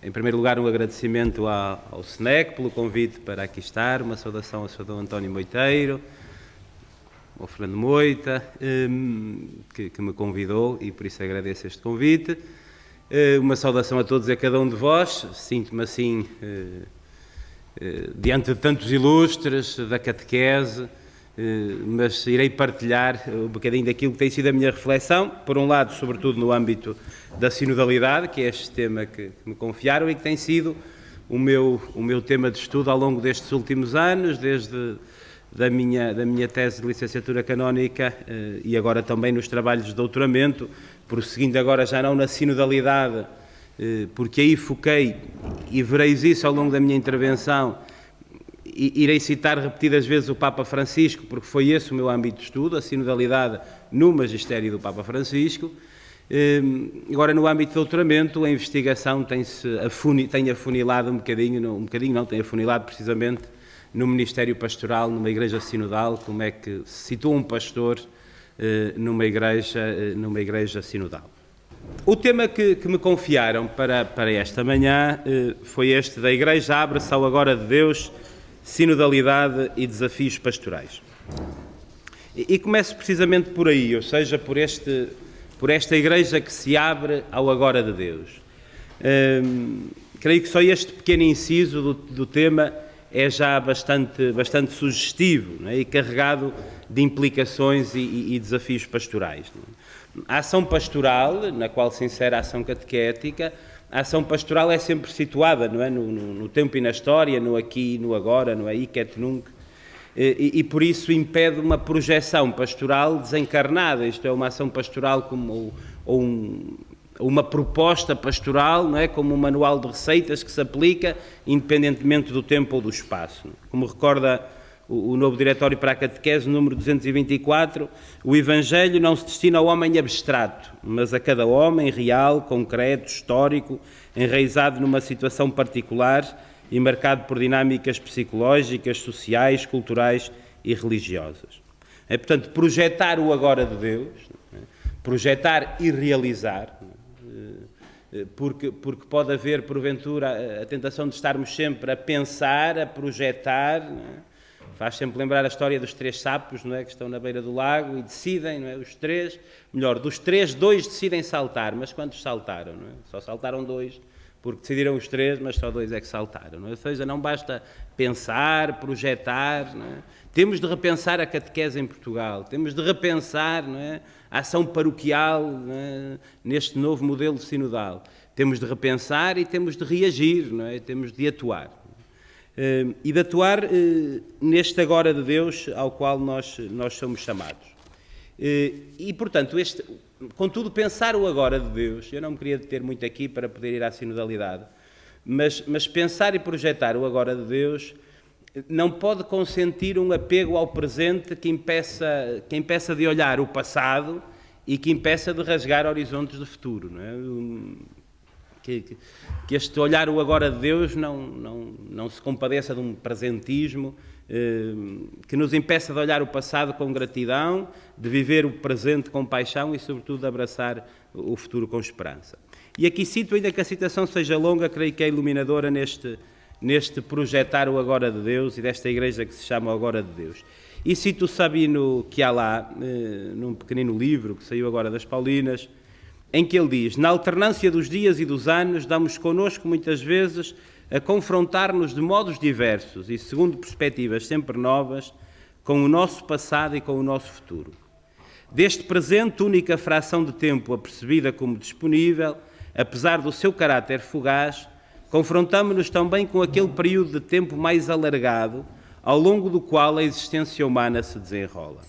Em primeiro lugar, um agradecimento ao SNEC pelo convite para aqui estar, uma saudação ao Sr. D. António Moiteiro, ao Fernando Moita, que me convidou e por isso agradeço este convite. Uma saudação a todos e a cada um de vós. Sinto-me assim, diante de tantos ilustres da catequese, mas irei partilhar um bocadinho daquilo que tem sido a minha reflexão, por um lado, sobretudo no âmbito da sinodalidade, que é este tema que me confiaram e que tem sido o meu tema de estudo ao longo destes últimos anos, desde da minha tese de licenciatura canónica e agora também nos trabalhos de doutoramento, prosseguindo agora já não na sinodalidade, porque aí foquei, e vereis isso ao longo da minha intervenção, irei citar repetidas vezes o Papa Francisco, porque foi esse o meu âmbito de estudo, a sinodalidade no magistério do Papa Francisco. Agora, no âmbito de doutoramento, a investigação tem afunilado tem afunilado precisamente no Ministério Pastoral, numa igreja sinodal, como é que se situa um pastor numa igreja sinodal. O tema que me confiaram para esta manhã foi este da Igreja abre-se ao agora de Deus, sinodalidade e desafios pastorais. E começo precisamente por aí, ou seja, por esta igreja que se abre ao agora de Deus. Creio que só este pequeno inciso do tema é já bastante sugestivo, não é? E carregado de implicações e desafios pastorais. Não é? A ação pastoral, na qual se insere a ação catequética, a ação pastoral é sempre situada, não é? No tempo e na história, no aqui e no agora, no aí que et nunc, e por isso impede uma projeção pastoral desencarnada, isto é, uma ação pastoral ou uma proposta pastoral, não é? Como um manual de receitas que se aplica independentemente do tempo ou do espaço. Como recorda o novo Diretório para a Catequese, número 224, o Evangelho não se destina ao homem abstrato, mas a cada homem real, concreto, histórico, enraizado numa situação particular e marcado por dinâmicas psicológicas, sociais, culturais e religiosas. É, portanto, projetar o agora de Deus, projetar e realizar, porque pode haver, porventura, a tentação de estarmos sempre a pensar, a projetar, não é? Faz sempre lembrar a história dos 3 sapos, não é? Que estão na beira do lago e decidem, não é? Dos 3, 2 decidem saltar, mas quantos saltaram, não é? Só saltaram 2, porque decidiram os 3, mas só 2 é que saltaram, não é? Ou seja, não basta pensar, projetar, não é? Temos de repensar a catequese em Portugal, temos de repensar, não é? A ação paroquial, não é? Neste novo modelo sinodal. Temos de repensar e temos de reagir, não é? Temos de atuar. E de atuar neste agora de Deus ao qual nós somos chamados. E, portanto, contudo, pensar o agora de Deus, eu não me queria deter muito aqui para poder ir à sinodalidade, mas pensar e projetar o agora de Deus não pode consentir um apego ao presente que impeça de olhar o passado e que impeça de rasgar horizontes de futuro, não é? Que este olhar o agora de Deus não se compadeça de um presentismo que nos impeça de olhar o passado com gratidão, de viver o presente com paixão e, sobretudo, de abraçar o futuro com esperança. E aqui cito, ainda que a citação seja longa, creio que é iluminadora neste projetar o agora de Deus e desta igreja que se chama o agora de Deus. E cito o Sabino Chialá, num pequenino livro que saiu agora das Paulinas, em que ele diz: na alternância dos dias e dos anos, damos connosco muitas vezes a confrontar-nos de modos diversos e segundo perspectivas sempre novas com o nosso passado e com o nosso futuro. Deste presente, única fração de tempo apercebida como disponível, apesar do seu caráter fugaz, confrontamos-nos também com aquele período de tempo mais alargado, ao longo do qual a existência humana se desenrola.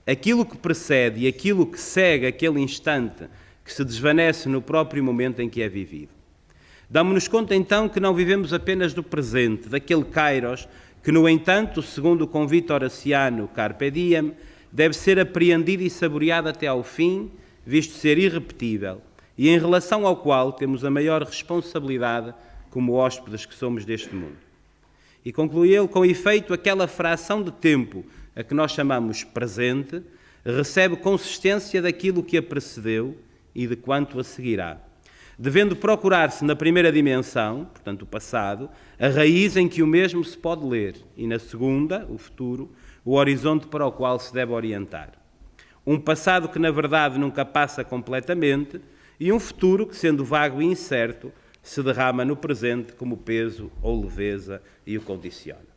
Aquilo que precede e aquilo que segue aquele instante que se desvanece no próprio momento em que é vivido. Damos-nos conta, então, que não vivemos apenas do presente, daquele kairos, que, no entanto, segundo o convite horaciano Carpe Diem, deve ser apreendido e saboreado até ao fim, visto ser irrepetível, e em relação ao qual temos a maior responsabilidade como hóspedes que somos deste mundo. E conclui ele, com efeito, aquela fração de tempo a que nós chamamos presente, recebe consistência daquilo que a precedeu e de quanto a seguirá. devendo procurar-se na primeira dimensão, portanto o passado, a raiz em que o mesmo se pode ler, e na segunda, o futuro, o horizonte para o qual se deve orientar. Um passado que na verdade nunca passa completamente e um futuro que, sendo vago e incerto, se derrama no presente como peso ou leveza e o condiciona.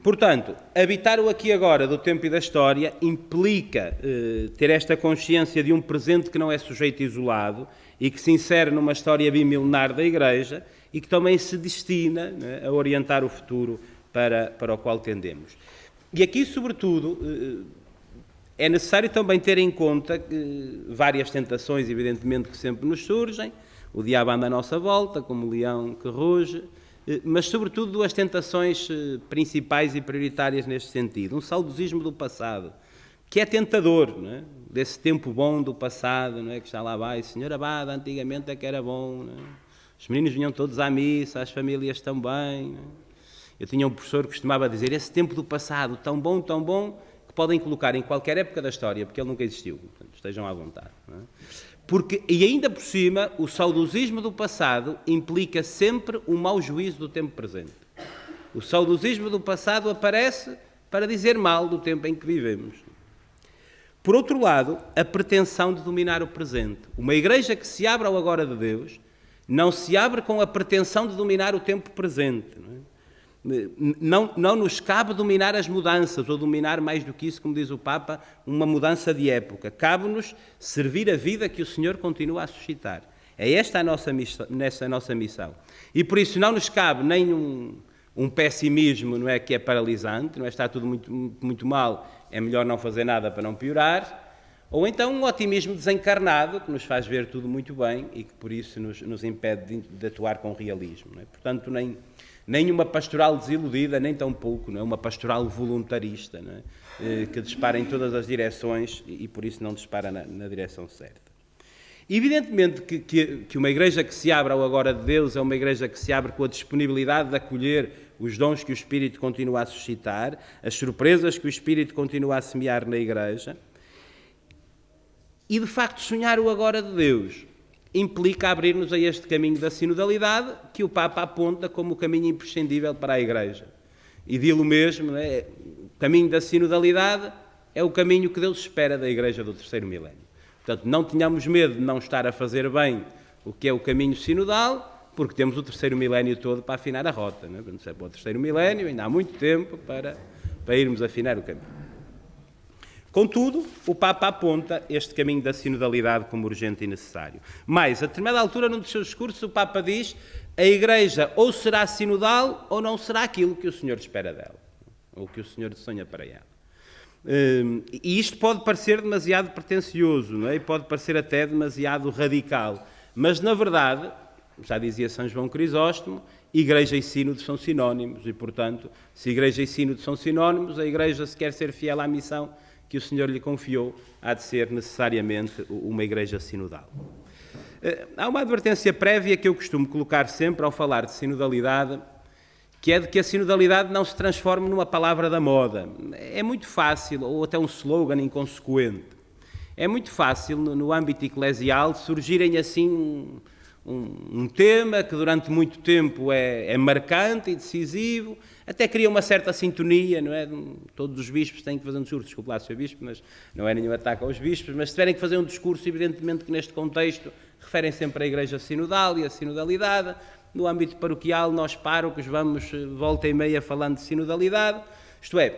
Portanto, habitar o aqui e agora do tempo e da história implica ter esta consciência de um presente que não é sujeito isolado e que se insere numa história bimilenar da Igreja e que também se destina, né, a orientar o futuro para o qual tendemos. E aqui, sobretudo, é necessário também ter em conta várias tentações, evidentemente, que sempre nos surgem. O diabo anda à nossa volta, como o leão que ruge, mas, sobretudo, duas tentações principais e prioritárias neste sentido. Um saudosismo do passado, que é tentador, não é? Desse tempo bom do passado, não é? Que está lá vai, Senhor Abade, antigamente é que era bom, não é? Os meninos vinham todos à missa, as famílias também. Não é? Eu tinha um professor que costumava dizer, esse tempo do passado, tão bom, que podem colocar em qualquer época da história, porque ele nunca existiu, portanto, estejam à vontade. Não é? Porque, e ainda por cima, o saudosismo do passado implica sempre um mau juízo do tempo presente. O saudosismo do passado aparece para dizer mal do tempo em que vivemos. Por outro lado, a pretensão de dominar o presente. Uma igreja que se abre ao agora de Deus não se abre com a pretensão de dominar o tempo presente. Não nos cabe dominar as mudanças, ou dominar mais do que isso, como diz o Papa, uma mudança de época. Cabe-nos servir a vida que o Senhor continua a suscitar. É esta a nossa missão. E por isso não nos cabe nem um pessimismo, não é, que é paralisante, não é, está tudo muito mal, é melhor não fazer nada para não piorar, ou então um otimismo desencarnado, que nos faz ver tudo muito bem e que por isso nos impede de atuar com realismo. Não é? Portanto, nem uma pastoral desiludida, nem tão pouco, não é? Uma pastoral voluntarista, não é? Que dispara em todas as direções e por isso não dispara na direção certa. Evidentemente que uma igreja que se abre ao agora de Deus é uma igreja que se abre com a disponibilidade de acolher os dons que o Espírito continua a suscitar, as surpresas que o Espírito continua a semear na igreja. E, de facto, sonhar o agora de Deus implica abrir-nos a este caminho da sinodalidade que o Papa aponta como o caminho imprescindível para a Igreja. E dilo mesmo, né? O caminho da sinodalidade é o caminho que Deus espera da Igreja do terceiro milénio. Portanto, não tenhamos medo de não estar a fazer bem o que é o caminho sinodal, porque temos o terceiro milénio todo para afinar a rota. Né? Não sei, para o terceiro milénio ainda há muito tempo para irmos afinar o caminho. Contudo, o Papa aponta este caminho da sinodalidade como urgente e necessário. Mas, a determinada altura, num dos seus discursos, o Papa diz: a Igreja ou será sinodal ou não será aquilo que o Senhor espera dela, ou que o Senhor sonha para ela. E isto pode parecer demasiado pretencioso, não é? E pode parecer até demasiado radical. Mas, na verdade, já dizia São João Crisóstomo, Igreja e Sínodo são sinónimos e, portanto, se Igreja e Sínodo são sinónimos, a Igreja, se quer ser fiel à missão que o Senhor lhe confiou, há de ser necessariamente uma igreja sinodal. Há uma advertência prévia que eu costumo colocar sempre ao falar de sinodalidade, que é de que a sinodalidade não se transforme numa palavra da moda. É muito fácil, ou até um slogan inconsequente, é muito fácil no âmbito eclesial surgirem assim um tema que durante muito tempo é marcante e decisivo, até cria uma certa sintonia, não é? Todos os bispos têm que fazer um discurso, desculpe lá, Sr. Bispo, mas não é nenhum ataque aos bispos, mas se tiverem que fazer um discurso, evidentemente que neste contexto referem sempre à Igreja Sinodal e à sinodalidade. No âmbito paroquial, nós párocos vamos volta e meia falando de sinodalidade, isto é,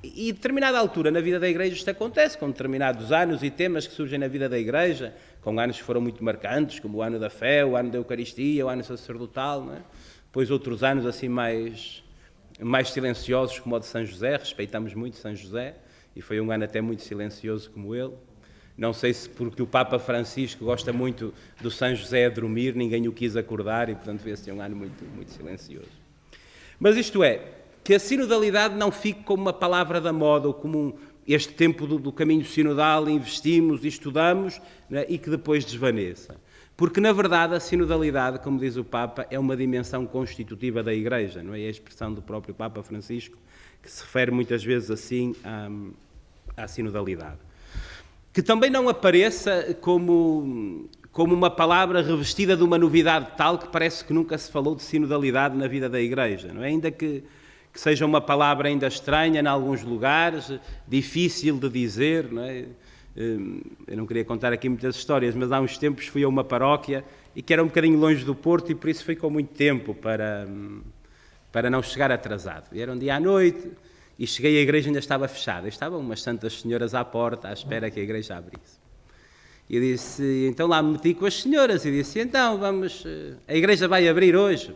e a determinada altura na vida da Igreja isto acontece, com determinados anos e temas que surgem na vida da Igreja, com anos que foram muito marcantes, como o ano da fé, o ano da Eucaristia, o ano sacerdotal, não é? Depois outros anos assim mais silenciosos, como o de São José, respeitamos muito São José, e foi um ano até muito silencioso como ele. Não sei se porque o Papa Francisco gosta muito do São José a dormir, ninguém o quis acordar, e portanto foi um ano muito, muito silencioso. Mas isto é, que a sinodalidade não fique como uma palavra da moda, ou como este tempo do caminho sinodal, investimos e estudamos, né, e que depois desvaneça. Porque, na verdade, a sinodalidade, como diz o Papa, é uma dimensão constitutiva da Igreja, não é? É a expressão do próprio Papa Francisco, que se refere muitas vezes assim à sinodalidade. Que também não apareça como como uma palavra revestida de uma novidade tal que parece que nunca se falou de sinodalidade na vida da Igreja, não é? Ainda que seja uma palavra ainda estranha em alguns lugares, difícil de dizer, não é? Eu não queria contar aqui muitas histórias, mas há uns tempos fui a uma paróquia e que era um bocadinho longe do Porto e por isso fui com muito tempo para não chegar atrasado. E era um dia à noite e cheguei à igreja e ainda estava fechada. Estavam umas santas senhoras à porta à espera que a igreja abrisse. E eu disse, então lá me meti com as senhoras e disse, então vamos, a igreja vai abrir hoje.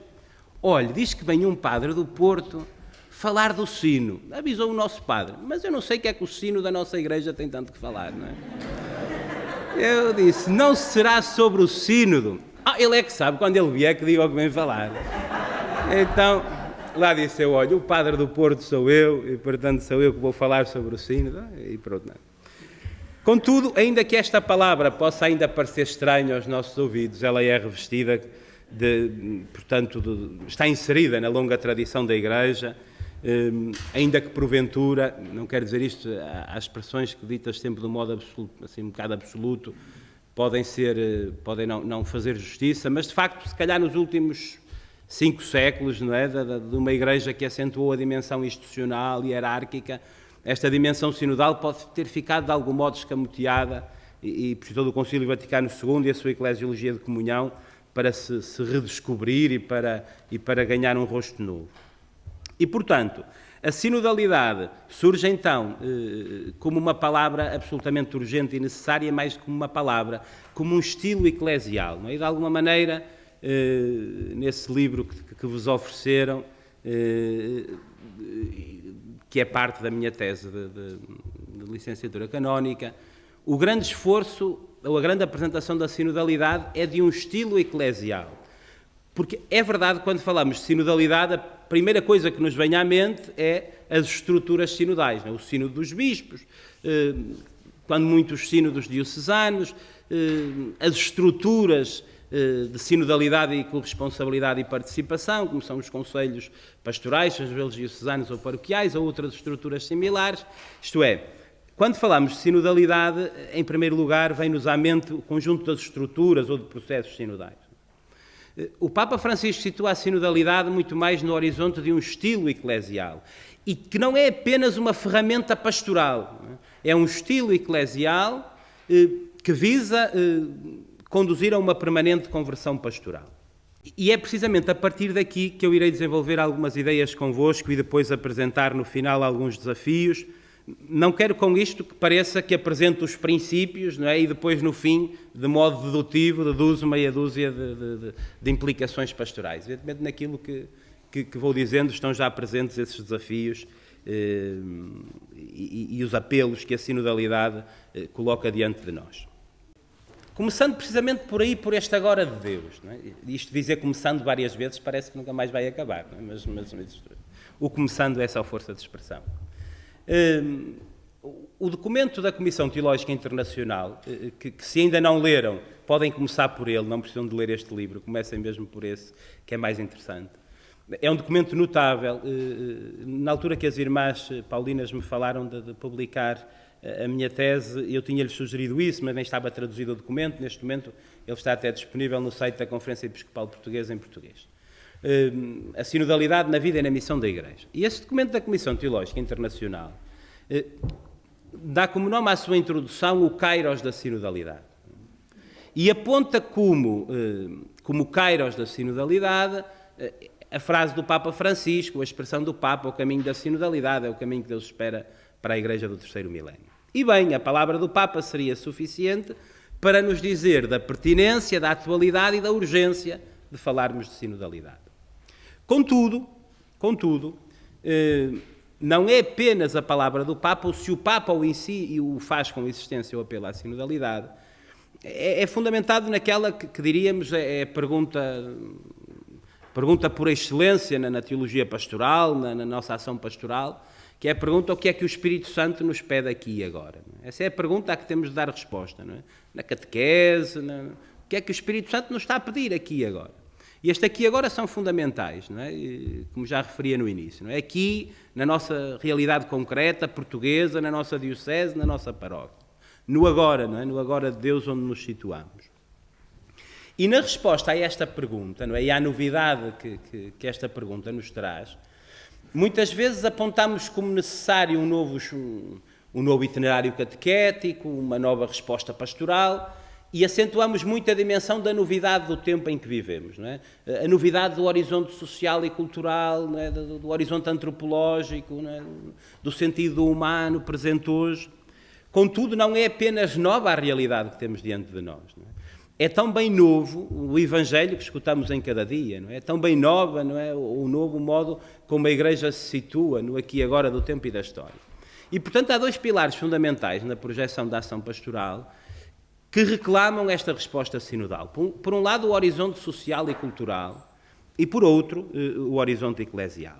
Olha, diz que vem um padre do Porto falar do sino. Avisou o nosso padre, mas eu não sei o que é que o sino da nossa igreja tem tanto que falar, não é? Eu disse, não será sobre o sínodo? Ele é que sabe, quando ele vier que diga o que vem falar. Então, lá disse eu, olha, o padre do Porto sou eu, e portanto sou eu que vou falar sobre o sínodo, e pronto. Não. Contudo, ainda que esta palavra possa ainda parecer estranha aos nossos ouvidos, ela é revestida está inserida na longa tradição da Igreja, ainda que porventura, não quero dizer isto, há expressões que ditas sempre de um modo absoluto, assim, um bocado absoluto, podem não fazer justiça, mas de facto, se calhar nos últimos 5 séculos, não é, de uma Igreja que acentuou a dimensão institucional e hierárquica, esta dimensão sinodal pode ter ficado de algum modo escamoteada e precisou do Concílio Vaticano II e a sua Eclesiologia de Comunhão para se redescobrir e para ganhar um rosto novo. E, portanto, a sinodalidade surge então como uma palavra absolutamente urgente e necessária, mais do que como uma palavra, como um estilo eclesial. Não é? E, de alguma maneira, nesse livro que vos ofereceram, que é parte da minha tese de licenciatura canónica, o grande esforço, ou a grande apresentação da sinodalidade é de um estilo eclesial. Porque é verdade, quando falamos de sinodalidade, a primeira coisa que nos vem à mente é as estruturas sinodais, não é? O sínodo dos bispos, quando muitos sínodos diocesanos, as estruturas de sinodalidade e corresponsabilidade e participação, como são os conselhos pastorais, sejam eles diocesanos ou paroquiais, ou outras estruturas similares. Isto é, quando falamos de sinodalidade, em primeiro lugar, vem-nos à mente o conjunto das estruturas ou de processos sinodais. O Papa Francisco situa a sinodalidade muito mais no horizonte de um estilo eclesial e que não é apenas uma ferramenta pastoral, é um estilo eclesial que visa conduzir a uma permanente conversão pastoral. E é precisamente a partir daqui que eu irei desenvolver algumas ideias convosco e depois apresentar no final alguns desafios. Não quero com isto que pareça que apresento os princípios, não é? E depois no fim, de modo dedutivo, deduzo meia dúzia de implicações pastorais. Evidentemente naquilo que vou dizendo estão já presentes esses desafios e os apelos que a sinodalidade coloca diante de nós. Começando precisamente por aí, por este agora de Deus. Não é? Isto dizer começando várias vezes parece que nunca mais vai acabar, não é? mas o começando é só força de expressão. O documento da Comissão Teológica Internacional, que se ainda não leram, podem começar por ele, não precisam de ler este livro, comecem mesmo por esse, que é mais interessante. É um documento notável. Na altura que as irmãs paulinas me falaram de publicar a minha tese, eu tinha-lhes sugerido isso, mas nem estava traduzido o documento. Neste momento ele está até disponível no site da Conferência Episcopal Portuguesa em português. A sinodalidade na vida e na missão da Igreja. E esse documento da Comissão Teológica Internacional dá como nome à sua introdução o Kairos da sinodalidade. E aponta como Kairos da sinodalidade a frase do Papa Francisco, a expressão do Papa, o caminho da sinodalidade, é o caminho que Deus espera para a Igreja do terceiro milénio. E bem, a palavra do Papa seria suficiente para nos dizer da pertinência, da atualidade e da urgência de falarmos de sinodalidade. Contudo, não é apenas a palavra do Papa, ou se o Papa ou em si o faz com insistência o apelo à sinodalidade, é fundamentado naquela que diríamos é a pergunta por excelência na teologia pastoral, na nossa ação pastoral, que é a pergunta: o que é que o Espírito Santo nos pede aqui e agora? Essa é a pergunta a que temos de dar resposta, não é? Na catequese, o que é que o Espírito Santo nos está a pedir aqui e agora? E este aqui e agora são fundamentais, não é? Como já referia no início, não é? Aqui, na nossa realidade concreta, portuguesa, na nossa diocese, na nossa paróquia. No agora, não é? No agora de Deus onde nos situamos. E na resposta a esta pergunta, não é? E à novidade que esta pergunta nos traz, muitas vezes apontamos como necessário um novo itinerário catequético, uma nova resposta pastoral, e acentuamos muito a dimensão da novidade do tempo em que vivemos, não é? A novidade do horizonte social e cultural, não é? do horizonte antropológico, não é? Do sentido humano presente hoje. Contudo, não é apenas nova a realidade que temos diante de nós. Não é? É tão bem novo o Evangelho que escutamos em cada dia, não é? É tão bem nova, não é? O novo modo como a Igreja se situa no aqui e agora do tempo e da história. E, portanto, há dois pilares fundamentais na projeção da ação pastoral que reclamam esta resposta sinodal. Por um lado, o horizonte social e cultural, e por outro, o horizonte eclesial.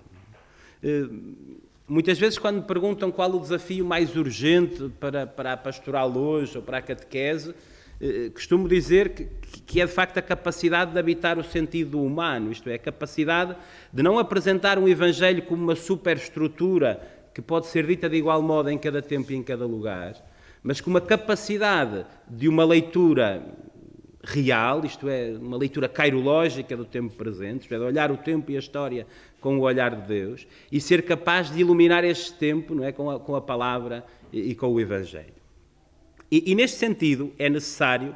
Muitas vezes, quando me perguntam qual o desafio mais urgente para a pastoral hoje, ou para a catequese, costumo dizer que é, de facto, a capacidade de habitar o sentido humano, isto é, a capacidade de não apresentar um Evangelho como uma superestrutura que pode ser dita de igual modo em cada tempo e em cada lugar, mas com uma capacidade de uma leitura real, isto é, uma leitura cairológica do tempo presente, isto é, de olhar o tempo e a história com o olhar de Deus e ser capaz de iluminar este tempo, não é, com a palavra e com o Evangelho. E neste sentido é necessário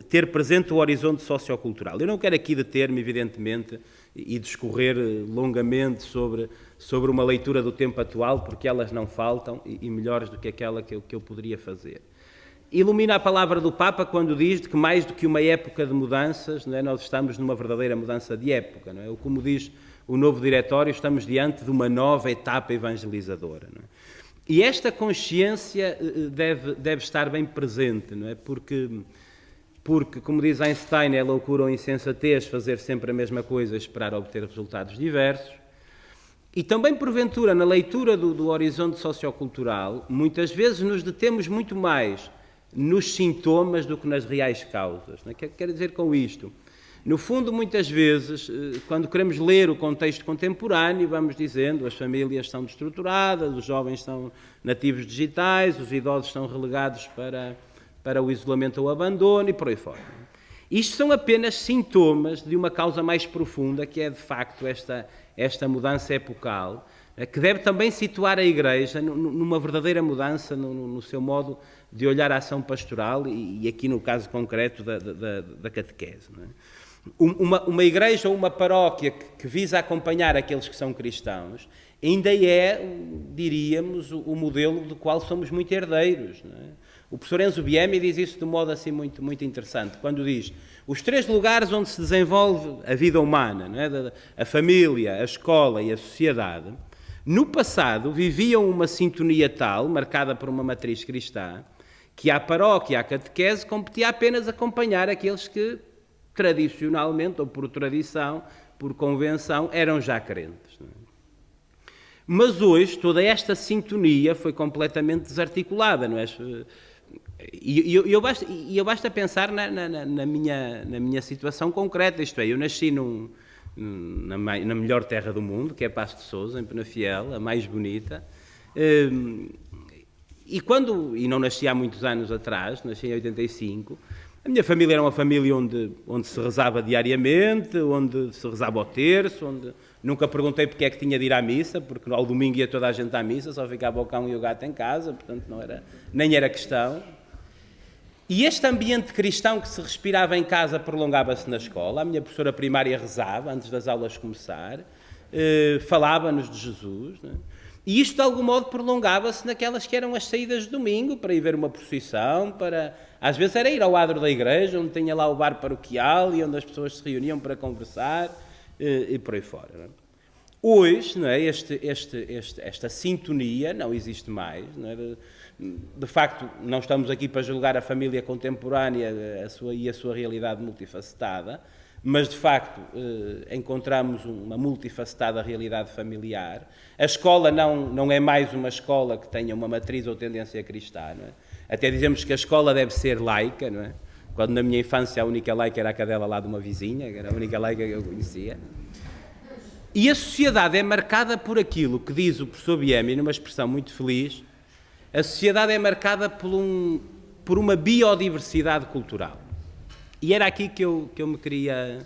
ter presente o horizonte sociocultural. Eu não quero aqui deter-me, evidentemente, e discorrer longamente sobre uma leitura do tempo atual, porque elas não faltam, e melhores do que aquela que eu poderia fazer. Ilumina a palavra do Papa quando diz que mais do que uma época de mudanças, não é, nós estamos numa verdadeira mudança de época. Não é? Ou como diz o novo diretório, estamos diante de uma nova etapa evangelizadora. Não é? E esta consciência deve estar bem presente, não é? Porque, como diz Einstein, é loucura ou insensatez fazer sempre a mesma coisa e esperar obter resultados diversos. E também, porventura, na leitura do horizonte sociocultural, muitas vezes nos detemos muito mais nos sintomas do que nas reais causas. Não é? Quero dizer com isto? No fundo, muitas vezes, quando queremos ler o contexto contemporâneo, vamos dizendo as famílias estão destruturadas, os jovens são nativos digitais, os idosos são relegados para o isolamento ou o abandono e por aí fora. Isto são apenas sintomas de uma causa mais profunda, que é, de facto, esta mudança epocal, que deve também situar a Igreja numa verdadeira mudança no seu modo de olhar a ação pastoral e aqui no caso concreto da catequese. Não é? Uma igreja ou uma paróquia que visa acompanhar aqueles que são cristãos ainda é, diríamos, o modelo do qual somos muito herdeiros. Não é? O professor Enzo Biemi diz isso de um modo assim muito, muito interessante, quando diz os 3 lugares onde se desenvolve a vida humana, não é? A família, a escola e a sociedade, no passado viviam uma sintonia tal, marcada por uma matriz cristã, que à paróquia, à catequese, competia apenas acompanhar aqueles que tradicionalmente, ou por tradição, por convenção, eram já crentes. Não é? Mas hoje toda esta sintonia foi completamente desarticulada, não é? E basta pensar na minha situação concreta, isto é, eu nasci na melhor terra do mundo, que é Paços de Sousa, em Penafiel, a mais bonita, e não nasci há muitos anos atrás, nasci em 85, a minha família era uma família onde se rezava diariamente, onde se rezava ao terço, onde nunca perguntei porque é que tinha de ir à missa, porque ao domingo ia toda a gente à missa, só ficava o cão e o gato em casa, portanto nem era questão. E este ambiente cristão que se respirava em casa prolongava-se na escola. A minha professora primária rezava antes das aulas começar, falava-nos de Jesus, não é? E isto de algum modo prolongava-se naquelas que eram as saídas de domingo, para ir ver uma procissão, às vezes era ir ao adro da igreja, onde tinha lá o bar paroquial e onde as pessoas se reuniam para conversar, e por aí fora. Não é? Hoje, não é, esta sintonia não existe mais. Não é? De facto, não estamos aqui para julgar a família contemporânea e a sua realidade multifacetada, mas de facto encontramos uma multifacetada realidade familiar. A escola não é mais uma escola que tenha uma matriz ou tendência cristã. Não é? Até dizemos que a escola deve ser laica, não é? Quando na minha infância a única laica era a cadela lá de uma vizinha, que era a única laica que eu conhecia. E a sociedade é marcada por aquilo que diz o professor Biemi, numa expressão muito feliz, a sociedade é marcada por uma biodiversidade cultural. E era aqui que eu me queria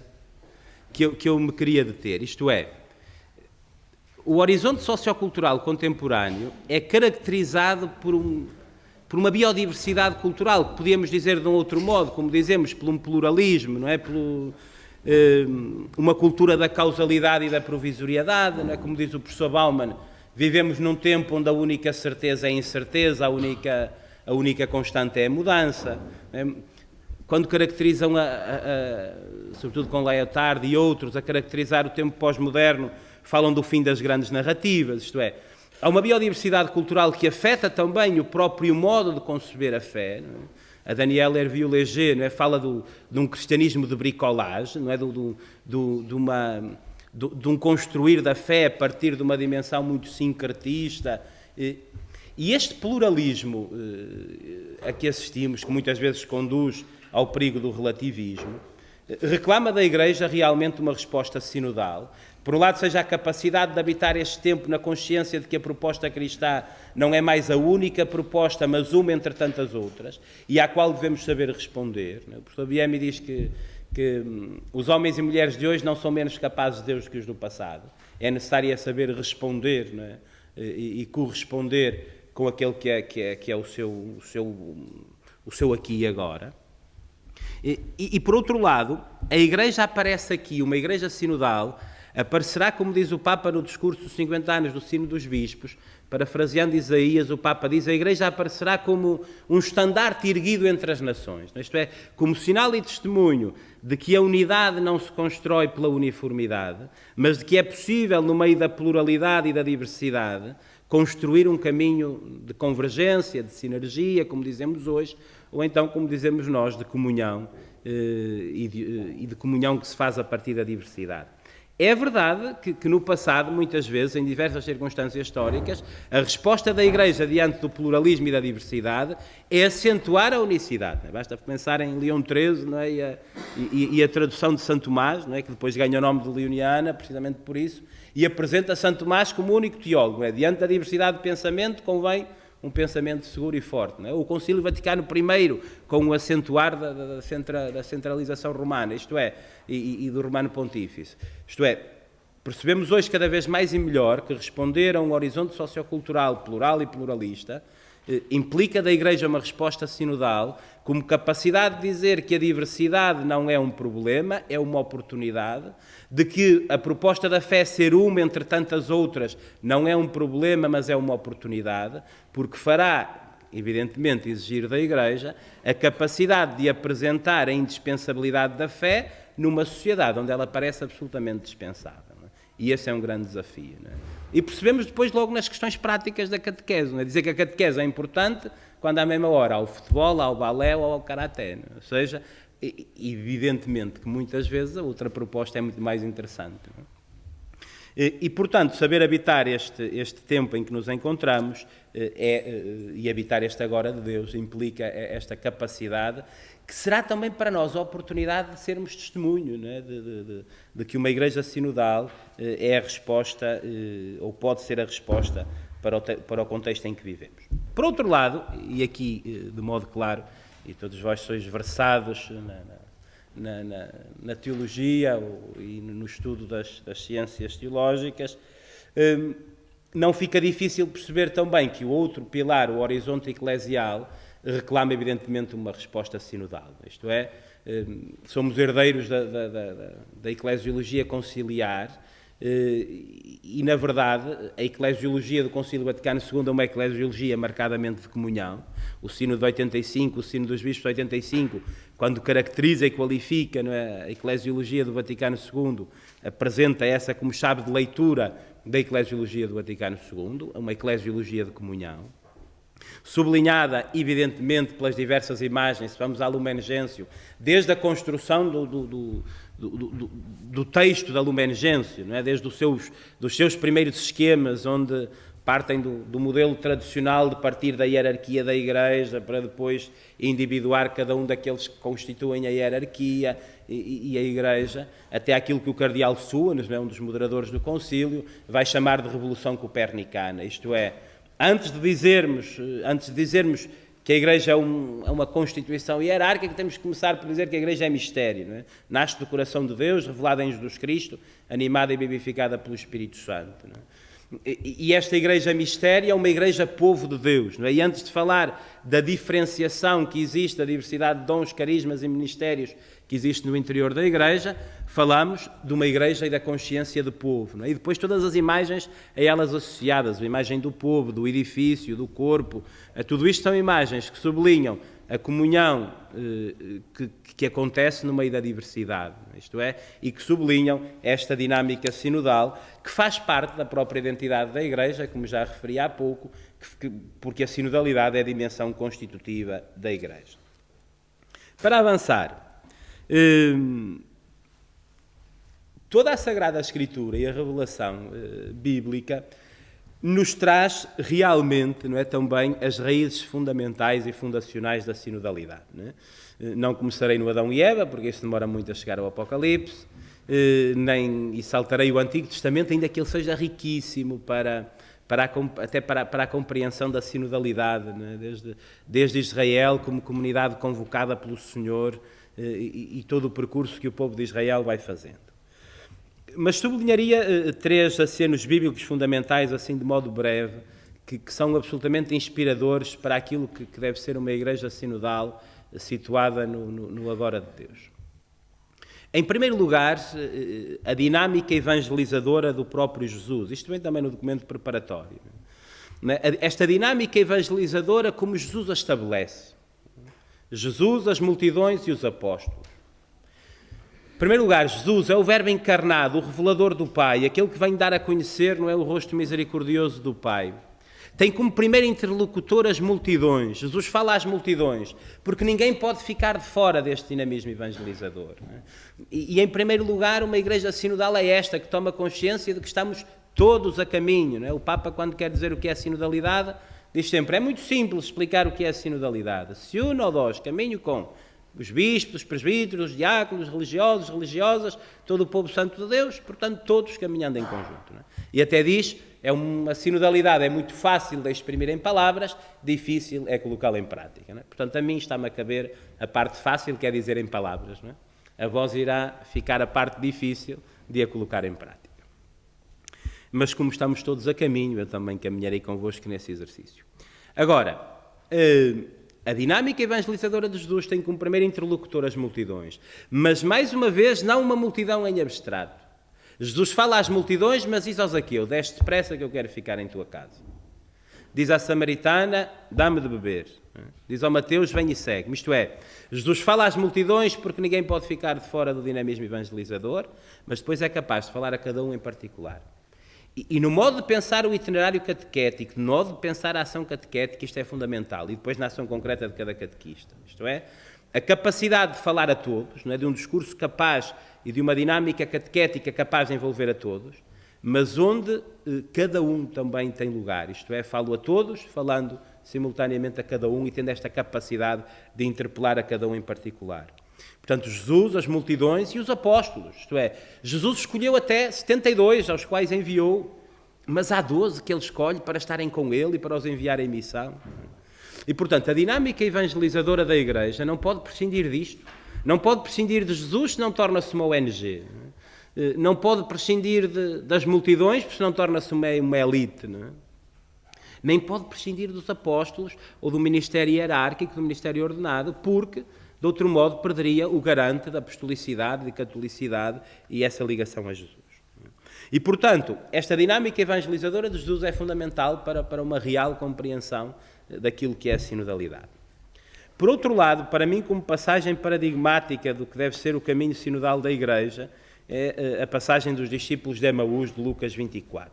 deter, isto é, o horizonte sociocultural contemporâneo é caracterizado por uma biodiversidade cultural, que podíamos dizer de um outro modo, como dizemos, por um pluralismo, não é? Uma cultura da causalidade e da provisoriedade, não é? Como diz o professor Bauman, vivemos num tempo onde a única certeza é a incerteza, a única constante é a mudança. Não é? Quando caracterizam, sobretudo com Lyotard e outros, a caracterizar o tempo pós-moderno, falam do fim das grandes narrativas, isto é, há uma biodiversidade cultural que afeta também o próprio modo de conceber a fé. Não é? A Danielle Hervieux-Léger, não é? Fala de um cristianismo de bricolage, não é? De um construir da fé a partir de uma dimensão muito sincretista. E este pluralismo a que assistimos, que muitas vezes conduz ao perigo do relativismo, reclama da Igreja realmente uma resposta sinodal. Por um lado, seja a capacidade de habitar este tempo na consciência de que a proposta cristã não é mais a única proposta, mas uma entre tantas outras, e à qual devemos saber responder. O professor Biemi diz que os homens e mulheres de hoje não são menos capazes de Deus que os do passado. É necessário saber responder, não é? E corresponder com aquele que é o seu aqui e agora. E por outro lado, a Igreja aparece aqui, uma Igreja sinodal, aparecerá, como diz o Papa no discurso dos 50 anos do Sino dos Bispos, parafraseando Isaías, o Papa diz, a Igreja aparecerá como um estandarte erguido entre as nações, isto é, como sinal e testemunho de que a unidade não se constrói pela uniformidade, mas de que é possível, no meio da pluralidade e da diversidade, construir um caminho de convergência, de sinergia, como dizemos hoje, ou então, como dizemos nós, de comunhão, e de comunhão que se faz a partir da diversidade. É verdade que no passado, muitas vezes, em diversas circunstâncias históricas, a resposta da Igreja diante do pluralismo e da diversidade é acentuar a unicidade. Não é? Basta pensar em Leão XIII, não é? e a tradução de Santo Tomás, não é? Que depois ganha o nome de Leoniana, precisamente por isso, e apresenta Santo Tomás como único teólogo. Não é? Diante da diversidade de pensamento, convém um pensamento seguro e forte. Não é? O Concílio Vaticano I, com o acentuar da centralização romana, isto é, e do Romano Pontífice. Isto é, percebemos hoje cada vez mais e melhor que responder a um horizonte sociocultural plural e pluralista implica da Igreja uma resposta sinodal, como capacidade de dizer que a diversidade não é um problema, é uma oportunidade, de que a proposta da fé ser uma entre tantas outras não é um problema, mas é uma oportunidade, porque fará, evidentemente, exigir da Igreja a capacidade de apresentar a indispensabilidade da fé numa sociedade onde ela parece absolutamente dispensável. Não é? E esse é um grande desafio. Não é? E percebemos depois logo nas questões práticas da catequese. Não é? Dizer que a catequese é importante quando à mesma hora há o futebol, há o balé ou há o karaté. Não é? Ou seja, evidentemente que muitas vezes a outra proposta é muito mais interessante. Não é? E, portanto, saber habitar este tempo em que nos encontramos e habitar este agora de Deus implica esta capacidade que será também para nós a oportunidade de sermos testemunho, né? de que uma Igreja sinodal é a resposta, ou pode ser a resposta para o contexto em que vivemos. Por outro lado, e aqui de modo claro, e todos vós sois versados na teologia e no estudo das ciências teológicas, não fica difícil perceber também que o outro pilar, o horizonte eclesial, reclama evidentemente uma resposta sinodal. Isto é, somos herdeiros da eclesiologia conciliar e, na verdade, a eclesiologia do Concílio Vaticano II é uma eclesiologia marcadamente de comunhão. O Sino de 85, o Sino dos Bispos de 85, quando caracteriza e qualifica, não é, a eclesiologia do Vaticano II, apresenta essa como chave de leitura da eclesiologia do Vaticano II, uma eclesiologia de comunhão, sublinhada, evidentemente, pelas diversas imagens. Se vamos à Lumen Gentium, desde a construção do texto da Lumen Gentium, não é? Desde dos seus primeiros esquemas, onde partem do modelo tradicional de partir da hierarquia da Igreja para depois individuar cada um daqueles que constituem a hierarquia e a Igreja, até aquilo que o cardeal Suanes, um dos moderadores do concílio, vai chamar de Revolução Copernicana, isto é, antes de dizermos que a Igreja é uma constituição hierárquica, temos que começar por dizer que a Igreja é mistério, não é? Nasce do coração de Deus, revelada em Jesus Cristo, animada e vivificada pelo Espírito Santo, não é? E esta Igreja mistério é uma Igreja povo de Deus, não é? E antes de falar da diferenciação que existe, da diversidade de dons, carismas e ministérios que existe no interior da Igreja, falamos de uma Igreja e da consciência de povo, não é? E depois todas as imagens a elas associadas, a imagem do povo, do edifício, do corpo, tudo isto são imagens que sublinham a comunhão que acontece no meio da diversidade, isto é, e que sublinham esta dinâmica sinodal que faz parte da própria identidade da Igreja, como já referi há pouco, porque a sinodalidade é a dimensão constitutiva da Igreja. Para avançar, toda a Sagrada Escritura e a revelação bíblica nos traz realmente, não é, também as raízes fundamentais e fundacionais da sinodalidade. Não começarei no Adão e Eva, porque isso demora muito a chegar ao Apocalipse, e saltarei o Antigo Testamento, ainda que ele seja riquíssimo até para a compreensão da sinodalidade, não é? Desde Israel como comunidade convocada pelo Senhor e todo o percurso que o povo de Israel vai fazendo. Mas sublinharia 3 acenos bíblicos fundamentais, assim de modo breve, que são absolutamente inspiradores para aquilo que deve ser uma igreja sinodal situada no agora de Deus. Em primeiro lugar, a dinâmica evangelizadora do próprio Jesus. Isto vem também no documento preparatório. Esta dinâmica evangelizadora como Jesus a estabelece. Jesus, as multidões e os apóstolos. Em primeiro lugar, Jesus é o Verbo encarnado, o revelador do Pai, aquele que vem dar a conhecer, não é, o rosto misericordioso do Pai. Tem como primeiro interlocutor as multidões. Jesus fala às multidões, porque ninguém pode ficar de fora deste dinamismo evangelizador. Não é? E, em primeiro lugar, uma igreja sinodal é esta, que toma consciência de que estamos todos a caminho. Não é? O Papa, quando quer dizer o que é sinodalidade, diz sempre, é muito simples explicar o que é a sinodalidade. Se uno ou dois, caminho com os bispos, os presbíteros, os diáconos, religiosos, religiosas, todo o povo santo de Deus, portanto, todos caminhando em conjunto. Não é? E até diz, a sinodalidade é muito fácil de exprimir em palavras, difícil é colocá-la em prática. Não é? Portanto, a mim está-me a caber a parte fácil, que é dizer em palavras. Não é? A vós irá ficar a parte difícil de a colocar em prática. Mas como estamos todos a caminho, eu também caminharei convosco nesse exercício. Agora, a dinâmica evangelizadora de Jesus tem como primeiro interlocutor as multidões, mas, mais uma vez, não uma multidão em abstrato. Jesus fala às multidões, mas diz ao Zaqueu, desce depressa que eu quero ficar em tua casa. Diz à samaritana, dá-me de beber. Diz ao Mateus, vem e segue-me. Isto é, Jesus fala às multidões porque ninguém pode ficar de fora do dinamismo evangelizador, mas depois é capaz de falar a cada um em particular. E no modo de pensar o itinerário catequético, no modo de pensar a ação catequética, isto é fundamental. E depois na ação concreta de cada catequista. Isto é, a capacidade de falar a todos, não é? De um discurso capaz e de uma dinâmica catequética capaz de envolver a todos, mas onde cada um também tem lugar. Isto é, falo a todos, falando simultaneamente a cada um e tendo esta capacidade de interpelar a cada um em particular. Portanto, Jesus, as multidões e os apóstolos, isto é, Jesus escolheu até 72, aos quais enviou, mas há 12 que ele escolhe para estarem com ele e para os enviar em missão. E, portanto, a dinâmica evangelizadora da Igreja não pode prescindir disto, não pode prescindir de Jesus, senão torna-se uma ONG, não pode prescindir das multidões, porque senão torna-se uma elite, não é? Nem pode prescindir dos apóstolos ou do ministério hierárquico, do ministério ordenado, porque de outro modo, perderia o garante da apostolicidade, de catolicidade e essa ligação a Jesus. E, portanto, esta dinâmica evangelizadora de Jesus é fundamental para uma real compreensão daquilo que é a sinodalidade. Por outro lado, para mim, como passagem paradigmática do que deve ser o caminho sinodal da Igreja, é a passagem dos discípulos de Emaús, de Lucas 24.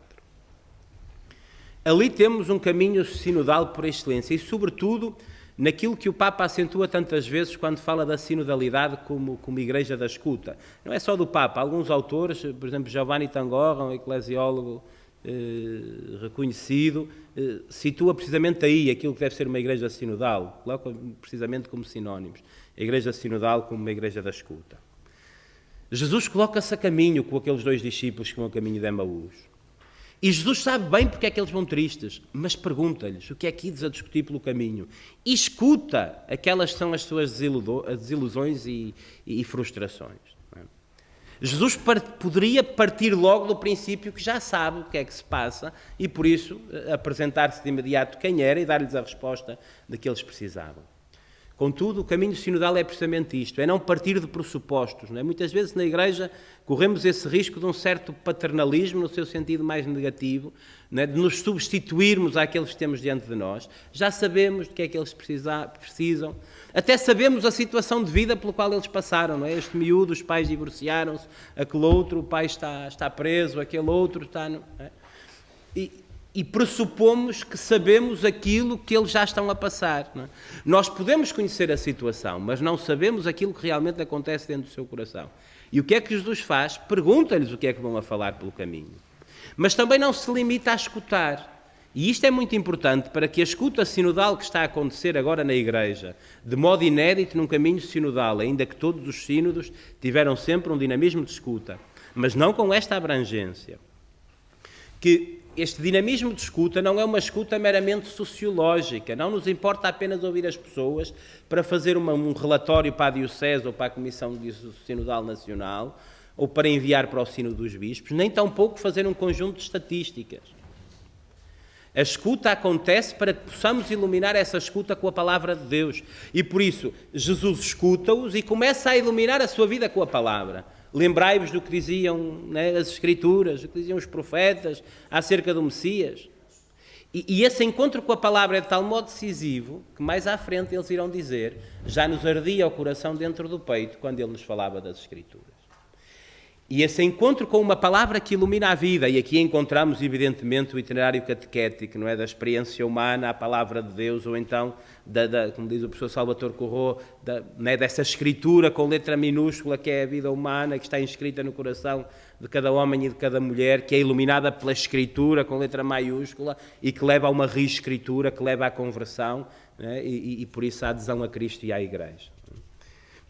Ali temos um caminho sinodal por excelência e, sobretudo, naquilo que o Papa acentua tantas vezes quando fala da sinodalidade como igreja da escuta. Não é só do Papa, alguns autores, por exemplo, Giovanni Tangorra, um eclesiólogo reconhecido, situa precisamente aí aquilo que deve ser uma igreja sinodal, coloca precisamente como sinónimos, a igreja sinodal como uma igreja da escuta. Jesus coloca-se a caminho com aqueles 2 discípulos que vão a caminho de Emaús. E Jesus sabe bem porque é que eles vão tristes, mas pergunta-lhes o que é que ides a discutir pelo caminho. E escuta aquelas que são as suas desilusões e frustrações. Não é? Jesus poderia partir logo do princípio que já sabe o que é que se passa e, por isso, apresentar-se de imediato quem era e dar-lhes a resposta de que eles precisavam. Contudo, o caminho sinodal é precisamente isto, é não partir de pressupostos. Não é? Muitas vezes na Igreja corremos esse risco de um certo paternalismo, no seu sentido mais negativo, não é? De nos substituirmos àqueles que temos diante de nós. Já sabemos do que é que eles precisam, até sabemos a situação de vida pela qual eles passaram. Não é? Este miúdo, os pais divorciaram-se, aquele outro, o pai está preso, aquele outro está... Não é? E pressupomos que sabemos aquilo que eles já estão a passar. Não é? Nós podemos conhecer a situação, mas não sabemos aquilo que realmente acontece dentro do seu coração. E o que é que Jesus faz? Pergunta-lhes o que é que vão a falar pelo caminho. Mas também não se limita a escutar. E isto é muito importante para que a escuta sinodal que está a acontecer agora na Igreja, de modo inédito num caminho sinodal, ainda que todos os sínodos tiveram sempre um dinamismo de escuta, mas não com esta abrangência, que este dinamismo de escuta não é uma escuta meramente sociológica, não nos importa apenas ouvir as pessoas para fazer um relatório para a Diocese ou para a Comissão Sinodal Nacional ou para enviar para o Sínodo dos Bispos, nem tampouco fazer um conjunto de estatísticas. A escuta acontece para que possamos iluminar essa escuta com a palavra de Deus e por isso Jesus escuta-os e começa a iluminar a sua vida com a palavra. Lembrai-vos do que diziam, né, as Escrituras, do que diziam os profetas acerca do Messias. E esse encontro com a palavra é de tal modo decisivo que mais à frente eles irão dizer, já nos ardia o coração dentro do peito quando ele nos falava das Escrituras. E esse encontro com uma palavra que ilumina a vida, e aqui encontramos evidentemente o itinerário catequético, não é? Da experiência humana à palavra de Deus, ou então, como diz o professor Salvatore Corró, né? Dessa escritura com letra minúscula que é a vida humana, que está inscrita no coração de cada homem e de cada mulher, que é iluminada pela escritura com letra maiúscula e que leva a uma reescritura, que leva à conversão, né? E por isso à adesão a Cristo e à Igreja.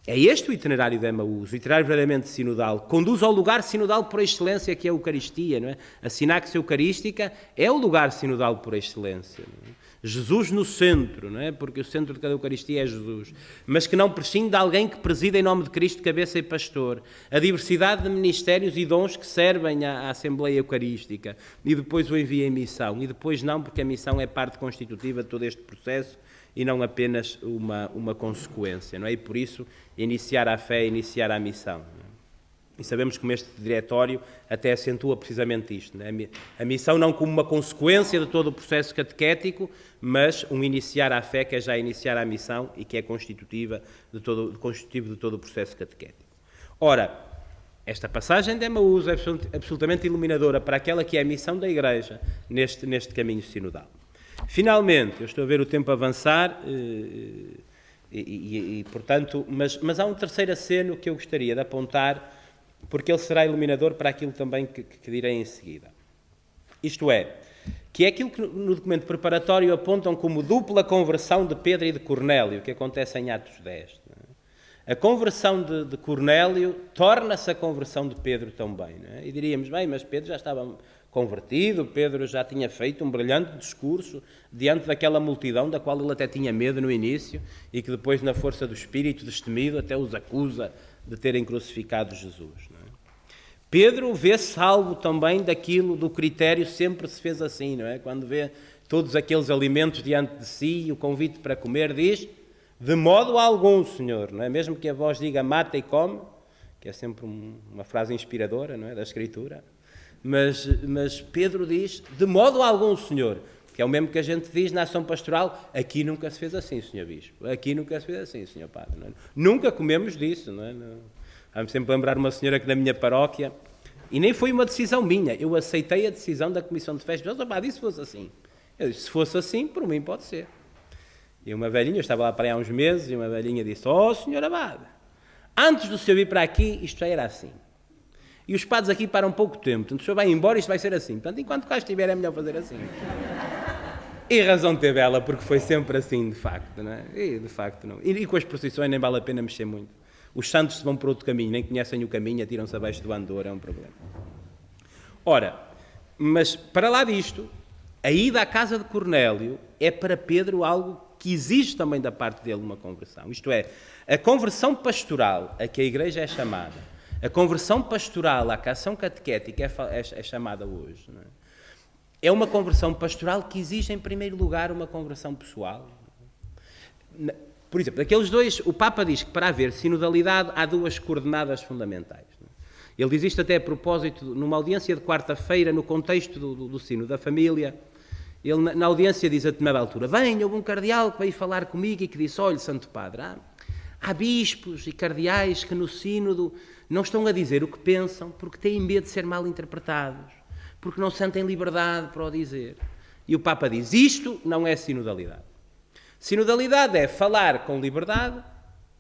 É este o itinerário de Emaús, o itinerário verdadeiramente sinodal. Conduz ao lugar sinodal por excelência, que é a Eucaristia. Não é? A sinaxe eucarística é o lugar sinodal por excelência. Não é? Jesus no centro, não é? Porque o centro de cada Eucaristia é Jesus. Mas que não prescinde de alguém que presida em nome de Cristo, cabeça e pastor. A diversidade de ministérios e dons que servem à Assembleia Eucarística. E depois o envia em missão. E depois não, porque a missão é parte constitutiva de todo este processo e não apenas uma consequência, não é? E por isso, iniciar a fé, iniciar a missão. Não é? E sabemos que este diretório até acentua precisamente isto. Não é? A missão não como uma consequência de todo o processo catequético, mas um iniciar a fé que é já iniciar a missão e que é constitutivo de todo o processo catequético. Ora, esta passagem de Emaús é absolutamente iluminadora para aquela que é a missão da Igreja neste caminho sinodal. Finalmente, eu estou a ver o tempo avançar portanto, mas há um terceiro aceno que eu gostaria de apontar, porque ele será iluminador para aquilo também que direi em seguida. Isto é, que é aquilo que no documento preparatório apontam como dupla conversão de Pedro e de Cornélio, que acontece em Atos 10. Não é? A conversão de Cornélio torna-se a conversão de Pedro também. Não é? E diríamos, bem, mas Pedro já estava convertido, Pedro já tinha feito um brilhante discurso diante daquela multidão da qual ele até tinha medo no início e que depois, na força do Espírito destemido, até os acusa de terem crucificado Jesus. Não é? Pedro vê salvo também do critério sempre se fez assim, não é? Quando vê todos aqueles alimentos diante de si e o convite para comer, diz, de modo algum, Senhor, não é? Mesmo que a voz diga mata e come, que é sempre uma frase inspiradora, não é? Da Escritura. Mas Pedro diz, de modo algum, Senhor, que é o mesmo que a gente diz na ação pastoral, aqui nunca se fez assim, Senhor Bispo, aqui nunca se fez assim, Senhor Padre. Não é? Nunca comemos disso, não é? Vamos sempre lembrar uma senhora que na minha paróquia, e nem foi uma decisão minha, eu aceitei a decisão da Comissão de Festas, mas Padre, e se fosse assim? Eu disse, se fosse assim, por mim pode ser. E uma velhinha, eu estava lá para aí há uns meses, e uma velhinha disse, Senhor Abade, antes do senhor vir para aqui, isto já era assim. E os padres aqui param pouco tempo. Portanto, o senhor vai embora e isto vai ser assim. Portanto, enquanto cá estiver, é melhor fazer assim. E razão teve ela, porque foi sempre assim, de facto. Não é? E, de facto, não. E com as procissões nem vale a pena mexer muito. Os santos se vão por outro caminho, nem conhecem o caminho, atiram-se abaixo do andor, é um problema. Ora, Mas, para lá disto, a ida à casa de Cornélio é para Pedro algo que exige também da parte dele uma conversão. Isto é, a conversão pastoral a que a Igreja é chamada, a conversão pastoral a que a ação catequética é chamada hoje, não é? É uma conversão pastoral que exige, em primeiro lugar, uma conversão pessoal. Por exemplo, daqueles dois, o Papa diz que para haver sinodalidade há duas coordenadas fundamentais. Ele diz isto até a propósito, numa audiência de quarta-feira, no contexto do Sínodo da Família. Ele, na audiência, diz a determinada altura: houve um cardeal que veio falar comigo e que disse: olha, Santo Padre, há bispos e cardeais que no Sínodo não estão a dizer o que pensam porque têm medo de ser mal interpretados, porque não sentem liberdade para o dizer. E o Papa diz: isto não é sinodalidade. Sinodalidade é falar com liberdade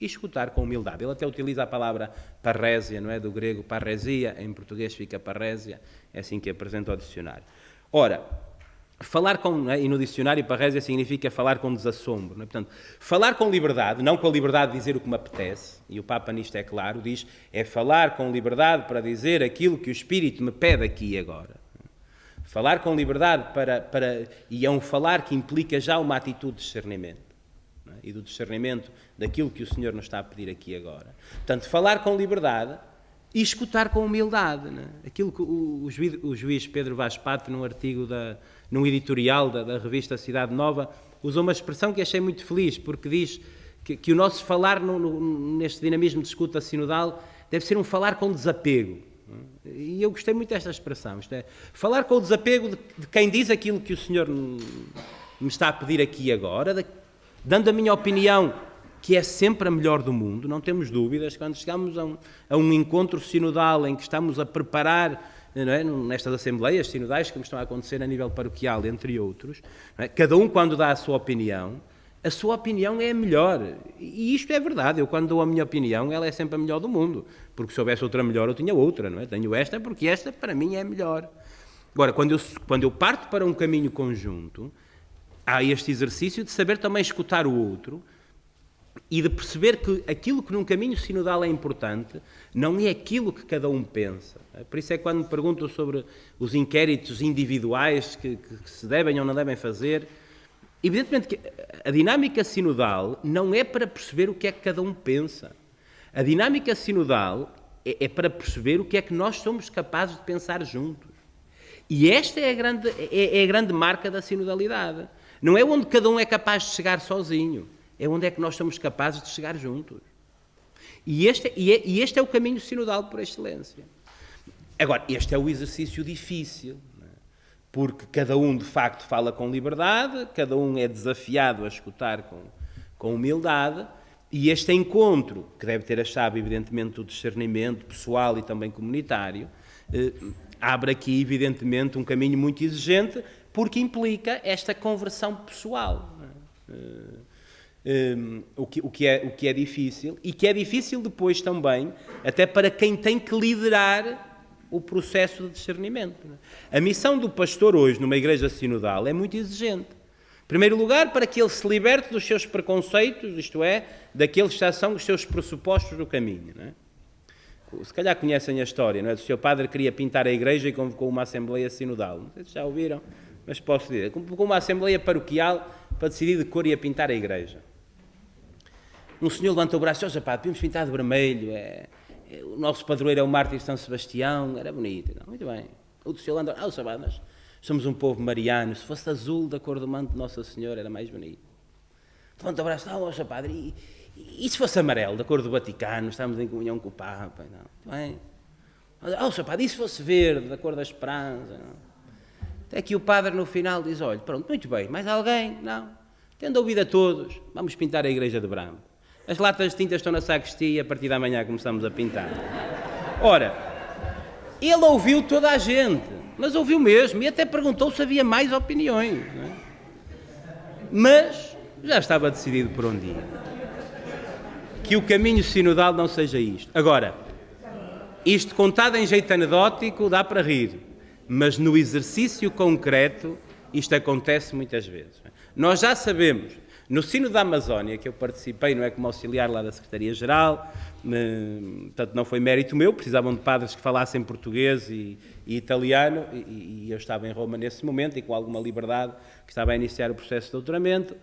e escutar com humildade. Ele até utiliza a palavra parrésia, não é? Do grego parresia, em português fica parrésia, é assim que apresenta o dicionário. Ora, falar com, não é? E no dicionário parrésia significa falar com desassombro, não é? Portanto, falar com liberdade, não com a liberdade de dizer o que me apetece, e o Papa nisto é claro, diz, é falar com liberdade para dizer aquilo que o Espírito me pede aqui e agora. Falar com liberdade e é um falar que implica já uma atitude de discernimento. E do discernimento daquilo que o Senhor nos está a pedir aqui agora. Portanto, falar com liberdade e escutar com humildade. Não é? Aquilo que o juiz Pedro Vaz Pato, num artigo, num editorial da revista Cidade Nova, usou uma expressão que achei muito feliz, porque diz que o nosso falar neste dinamismo de escuta sinodal deve ser um falar com desapego. E eu gostei muito desta expressão, isto é, falar com o desapego de quem diz aquilo que o Senhor me está a pedir aqui agora, dando a minha opinião, que é sempre a melhor do mundo, não temos dúvidas, quando chegamos a um encontro sinodal em que estamos a preparar, não é, nestas assembleias sinodais que estão a acontecer a nível paroquial, entre outros, não é, cada um quando dá a sua opinião é a melhor. E isto é verdade, eu quando dou a minha opinião, ela é sempre a melhor do mundo, porque se houvesse outra melhor eu tinha outra, não é? Tenho esta porque esta para mim é a melhor. Agora, quando eu parto para um caminho conjunto, há este exercício de saber também escutar o outro e de perceber que aquilo que num caminho sinodal é importante não é aquilo que cada um pensa. Por isso é que quando me perguntam sobre os inquéritos individuais que se devem ou não devem fazer, evidentemente que a dinâmica sinodal não é para perceber o que é que cada um pensa. A dinâmica sinodal é para perceber o que é que nós somos capazes de pensar juntos. E esta é a grande marca da sinodalidade. Não é onde cada um é capaz de chegar sozinho, é onde é que nós somos capazes de chegar juntos. E este é o caminho sinodal por excelência. Agora, este é o exercício difícil, não é? Porque cada um, de facto, fala com liberdade, cada um é desafiado a escutar com humildade, e este encontro, que deve ter a chave, evidentemente, do discernimento pessoal e também comunitário, abre aqui, evidentemente, um caminho muito exigente, porque implica esta conversão pessoal. O que é difícil, e que é difícil depois também, até para quem tem que liderar o processo de discernimento. A missão do pastor hoje, numa igreja sinodal, é muito exigente. Em primeiro lugar, para que ele se liberte dos seus preconceitos, isto é, daqueles que já são os seus pressupostos do caminho. Não é? Se calhar conhecem a história, não é? O seu padre queria pintar a igreja e convocou uma assembleia sinodal. Não sei se já ouviram, mas posso dizer. Convocou uma assembleia paroquial para decidir de cor ia pintar a igreja. Um senhor levantou o braço e disse: padre, podemos pintar de vermelho, o nosso padroeiro é o mártir São Sebastião, era bonito. Não? Muito bem. O senhor levantou: seu padre, nós somos um povo mariano, se fosse azul da cor do manto de Nossa Senhora era mais bonito. Levantou o braço: seu padre, e se fosse amarelo, da cor do Vaticano, estamos em comunhão com o Papa? Não. Muito bem. Seu padre, e se fosse verde, da cor da esperança? Não. Até que o padre no final diz: olha, pronto, muito bem, mais alguém? Não. Tendo ouvido a todos, vamos pintar a igreja de branco. As latas de tinta estão na sacristia e a partir da manhã começamos a pintar. Ora, ele ouviu toda a gente, mas ouviu mesmo, e até perguntou se havia mais opiniões. Não é? Mas já estava decidido por um dia que o caminho sinodal não seja isto. Agora, isto contado em jeito anedótico dá para rir, mas no exercício concreto isto acontece muitas vezes. Nós já sabemos, No Sínodo da Amazónia, que eu participei, não é, como auxiliar lá da Secretaria-Geral, portanto não foi mérito meu, precisavam de padres que falassem português e italiano, e eu estava em Roma nesse momento, e com alguma liberdade, que estava a iniciar o processo de doutoramento,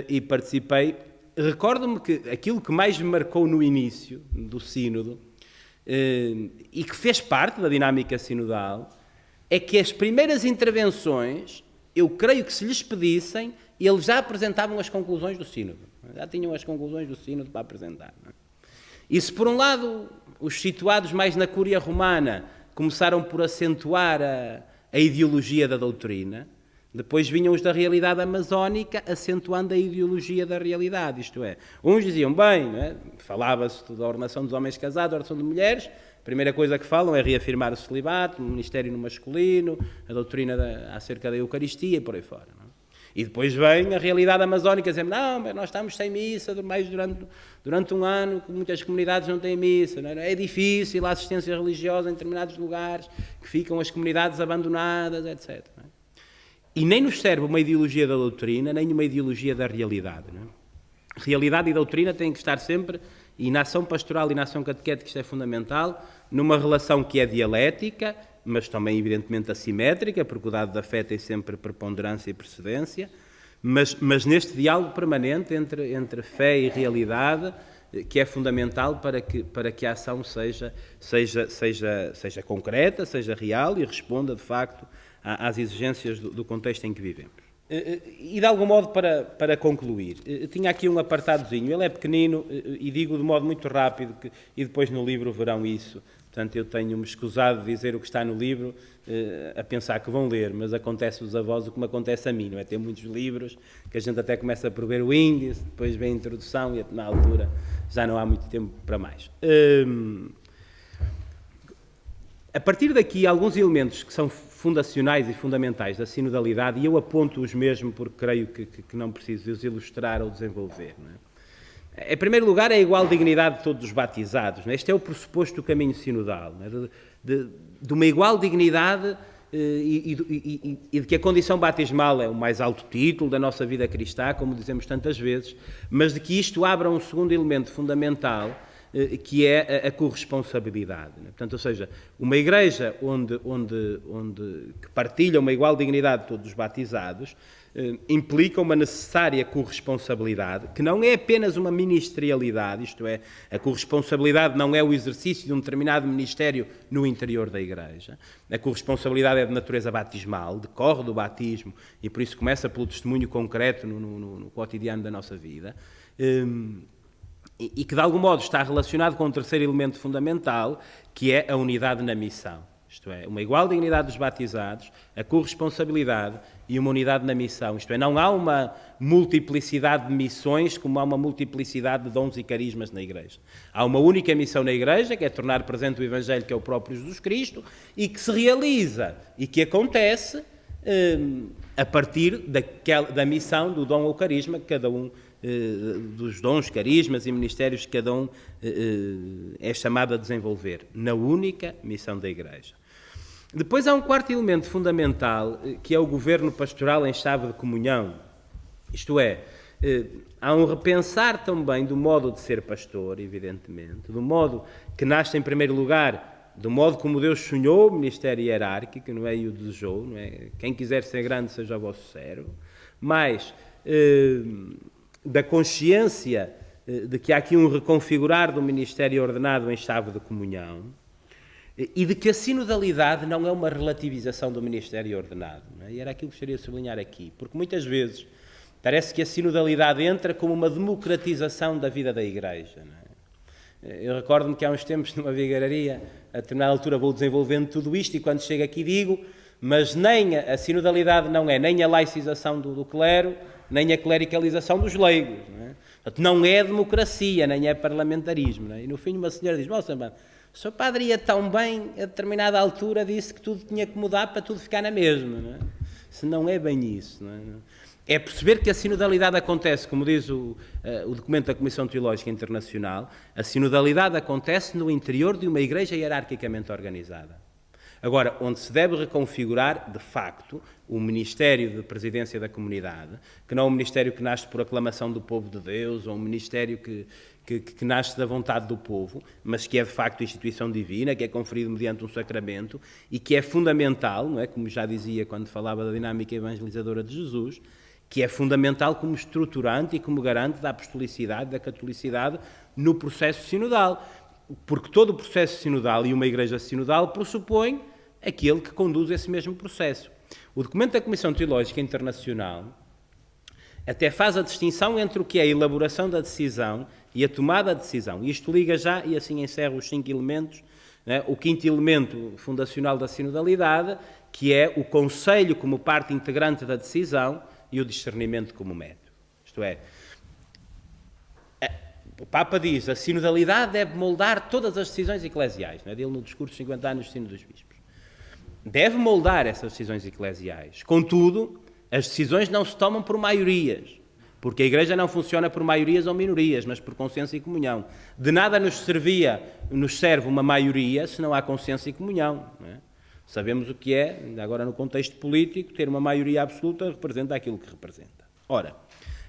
e participei. Recordo-me que aquilo que mais me marcou no início do Sínodo, e que fez parte da dinâmica sinodal, é que as primeiras intervenções, eu creio que se lhes pedissem, eles já apresentavam as conclusões do Sínodo. Já tinham as conclusões do Sínodo para apresentar. Não é? E se, por um lado, os situados mais na Cúria Romana começaram por acentuar a ideologia da doutrina, depois vinham os da realidade amazónica acentuando a ideologia da realidade. Isto é, uns diziam, bem, não é? Falava-se da ordenação dos homens casados, da ordenação de mulheres, a primeira coisa que falam é reafirmar o celibato, o ministério no masculino, a doutrina acerca da Eucaristia e por aí fora. Não é? E depois vem a realidade amazónica dizendo, não, mas nós estamos sem missa mais durante um ano, que muitas comunidades não têm missa, não é? É difícil a assistência religiosa em determinados lugares, que ficam as comunidades abandonadas, etc. Não é? E nem nos serve uma ideologia da doutrina, nem uma ideologia da realidade. Não é? Realidade e doutrina têm que estar sempre, e na ação pastoral e na ação catequética isto é fundamental, numa relação que é dialética, mas também evidentemente assimétrica, porque o dado da fé tem sempre preponderância e precedência, mas neste diálogo permanente entre fé e realidade, que é fundamental para que a ação seja concreta, seja real e responda, de facto, às exigências do contexto em que vivemos. E, de algum modo, para concluir, tinha aqui um apartadozinho, ele é pequenino e digo de modo muito rápido, e depois no livro verão isso. Portanto, eu tenho-me escusado de dizer o que está no livro, a pensar que vão ler, mas acontece-vos a vós o que me acontece a mim, não é? Tem muitos livros, que a gente até começa por ver o índice, depois vem a introdução e na altura já não há muito tempo para mais. A partir daqui, alguns elementos que são fundacionais e fundamentais da sinodalidade, e eu aponto-os mesmo porque creio que não preciso de os ilustrar ou desenvolver, não é? Em primeiro lugar, é a igual dignidade de todos os batizados. Não é? Este é o pressuposto do caminho sinodal, não é? De uma igual dignidade e de que a condição batismal é o mais alto título da nossa vida cristã, como dizemos tantas vezes, mas de que isto abra um segundo elemento fundamental, que é a corresponsabilidade. Não é? Portanto, ou seja, uma igreja que partilha uma igual dignidade de todos os batizados, implica uma necessária corresponsabilidade, que não é apenas uma ministerialidade, isto é, a corresponsabilidade não é o exercício de um determinado ministério no interior da Igreja. A corresponsabilidade é de natureza batismal, decorre do batismo, e por isso começa pelo testemunho concreto no cotidiano da nossa vida, e que de algum modo está relacionado com um terceiro elemento fundamental, que é a unidade na missão. Isto é, uma igual dignidade dos batizados, a corresponsabilidade e uma unidade na missão. Isto é, não há uma multiplicidade de missões como há uma multiplicidade de dons e carismas na Igreja. Há uma única missão na Igreja, que é tornar presente o Evangelho, que é o próprio Jesus Cristo, e que se realiza e que acontece a partir da missão, do dom ou carisma, que cada um dos dons, carismas e ministérios que cada um é chamado a desenvolver, na única missão da Igreja. Depois há um quarto elemento fundamental, que é o governo pastoral em chave de comunhão. Isto é, há um repensar também do modo de ser pastor, evidentemente, do modo que nasce em primeiro lugar, do modo como Deus sonhou o ministério hierárquico, não é? E o desejou, não é? Quem quiser ser grande seja o vosso servo, mas da consciência de que há aqui um reconfigurar do ministério ordenado em chave de comunhão, e de que a sinodalidade não é uma relativização do ministério ordenado. Não é? E era aquilo que gostaria de sublinhar aqui, porque muitas vezes parece que a sinodalidade entra como uma democratização da vida da Igreja. Não é? Eu recordo-me que há uns tempos, numa vigararia, a determinada altura vou desenvolvendo tudo isto, e quando chego aqui digo, mas nem a sinodalidade não é nem a laicização do clero, nem a clericalização dos leigos. Não é? Portanto, não é democracia, nem é parlamentarismo. Não é? E no fim uma senhora diz, moça, o seu padre ia tão bem, a determinada altura disse que tudo tinha que mudar para tudo ficar na mesma. Não é? Se não é bem isso. Não é? É perceber que a sinodalidade acontece, como diz o documento da Comissão Teológica Internacional, a sinodalidade acontece no interior de uma igreja hierarquicamente organizada. Agora, onde se deve reconfigurar, de facto, o Ministério de Presidência da Comunidade, que não é um ministério que nasce por aclamação do povo de Deus, ou um ministério que nasce da vontade do povo, mas que é de facto instituição divina, que é conferido mediante um sacramento e que é fundamental, não é? Como já dizia quando falava da dinâmica evangelizadora de Jesus, que é fundamental como estruturante e como garante da apostolicidade, da catolicidade no processo sinodal. Porque todo o processo sinodal e uma igreja sinodal pressupõe aquele que conduz esse mesmo processo. O documento da Comissão Teológica Internacional até faz a distinção entre o que é a elaboração da decisão e a tomada de decisão. Isto liga já, e assim encerro os 5 elementos, né? O 5º elemento fundacional da sinodalidade, que é o conselho como parte integrante da decisão e o discernimento como método. Isto é, o Papa diz que a sinodalidade deve moldar todas as decisões eclesiais, não é? Dele no discurso de 50 anos do Sínodo dos Bispos. Deve moldar essas decisões eclesiais. Contudo, as decisões não se tomam por maiorias, porque a Igreja não funciona por maiorias ou minorias, mas por consciência e comunhão. De nada nos serve uma maioria se não há consciência e comunhão. Não é? Sabemos o que é, ainda agora no contexto político, ter uma maioria absoluta representa aquilo que representa. Ora,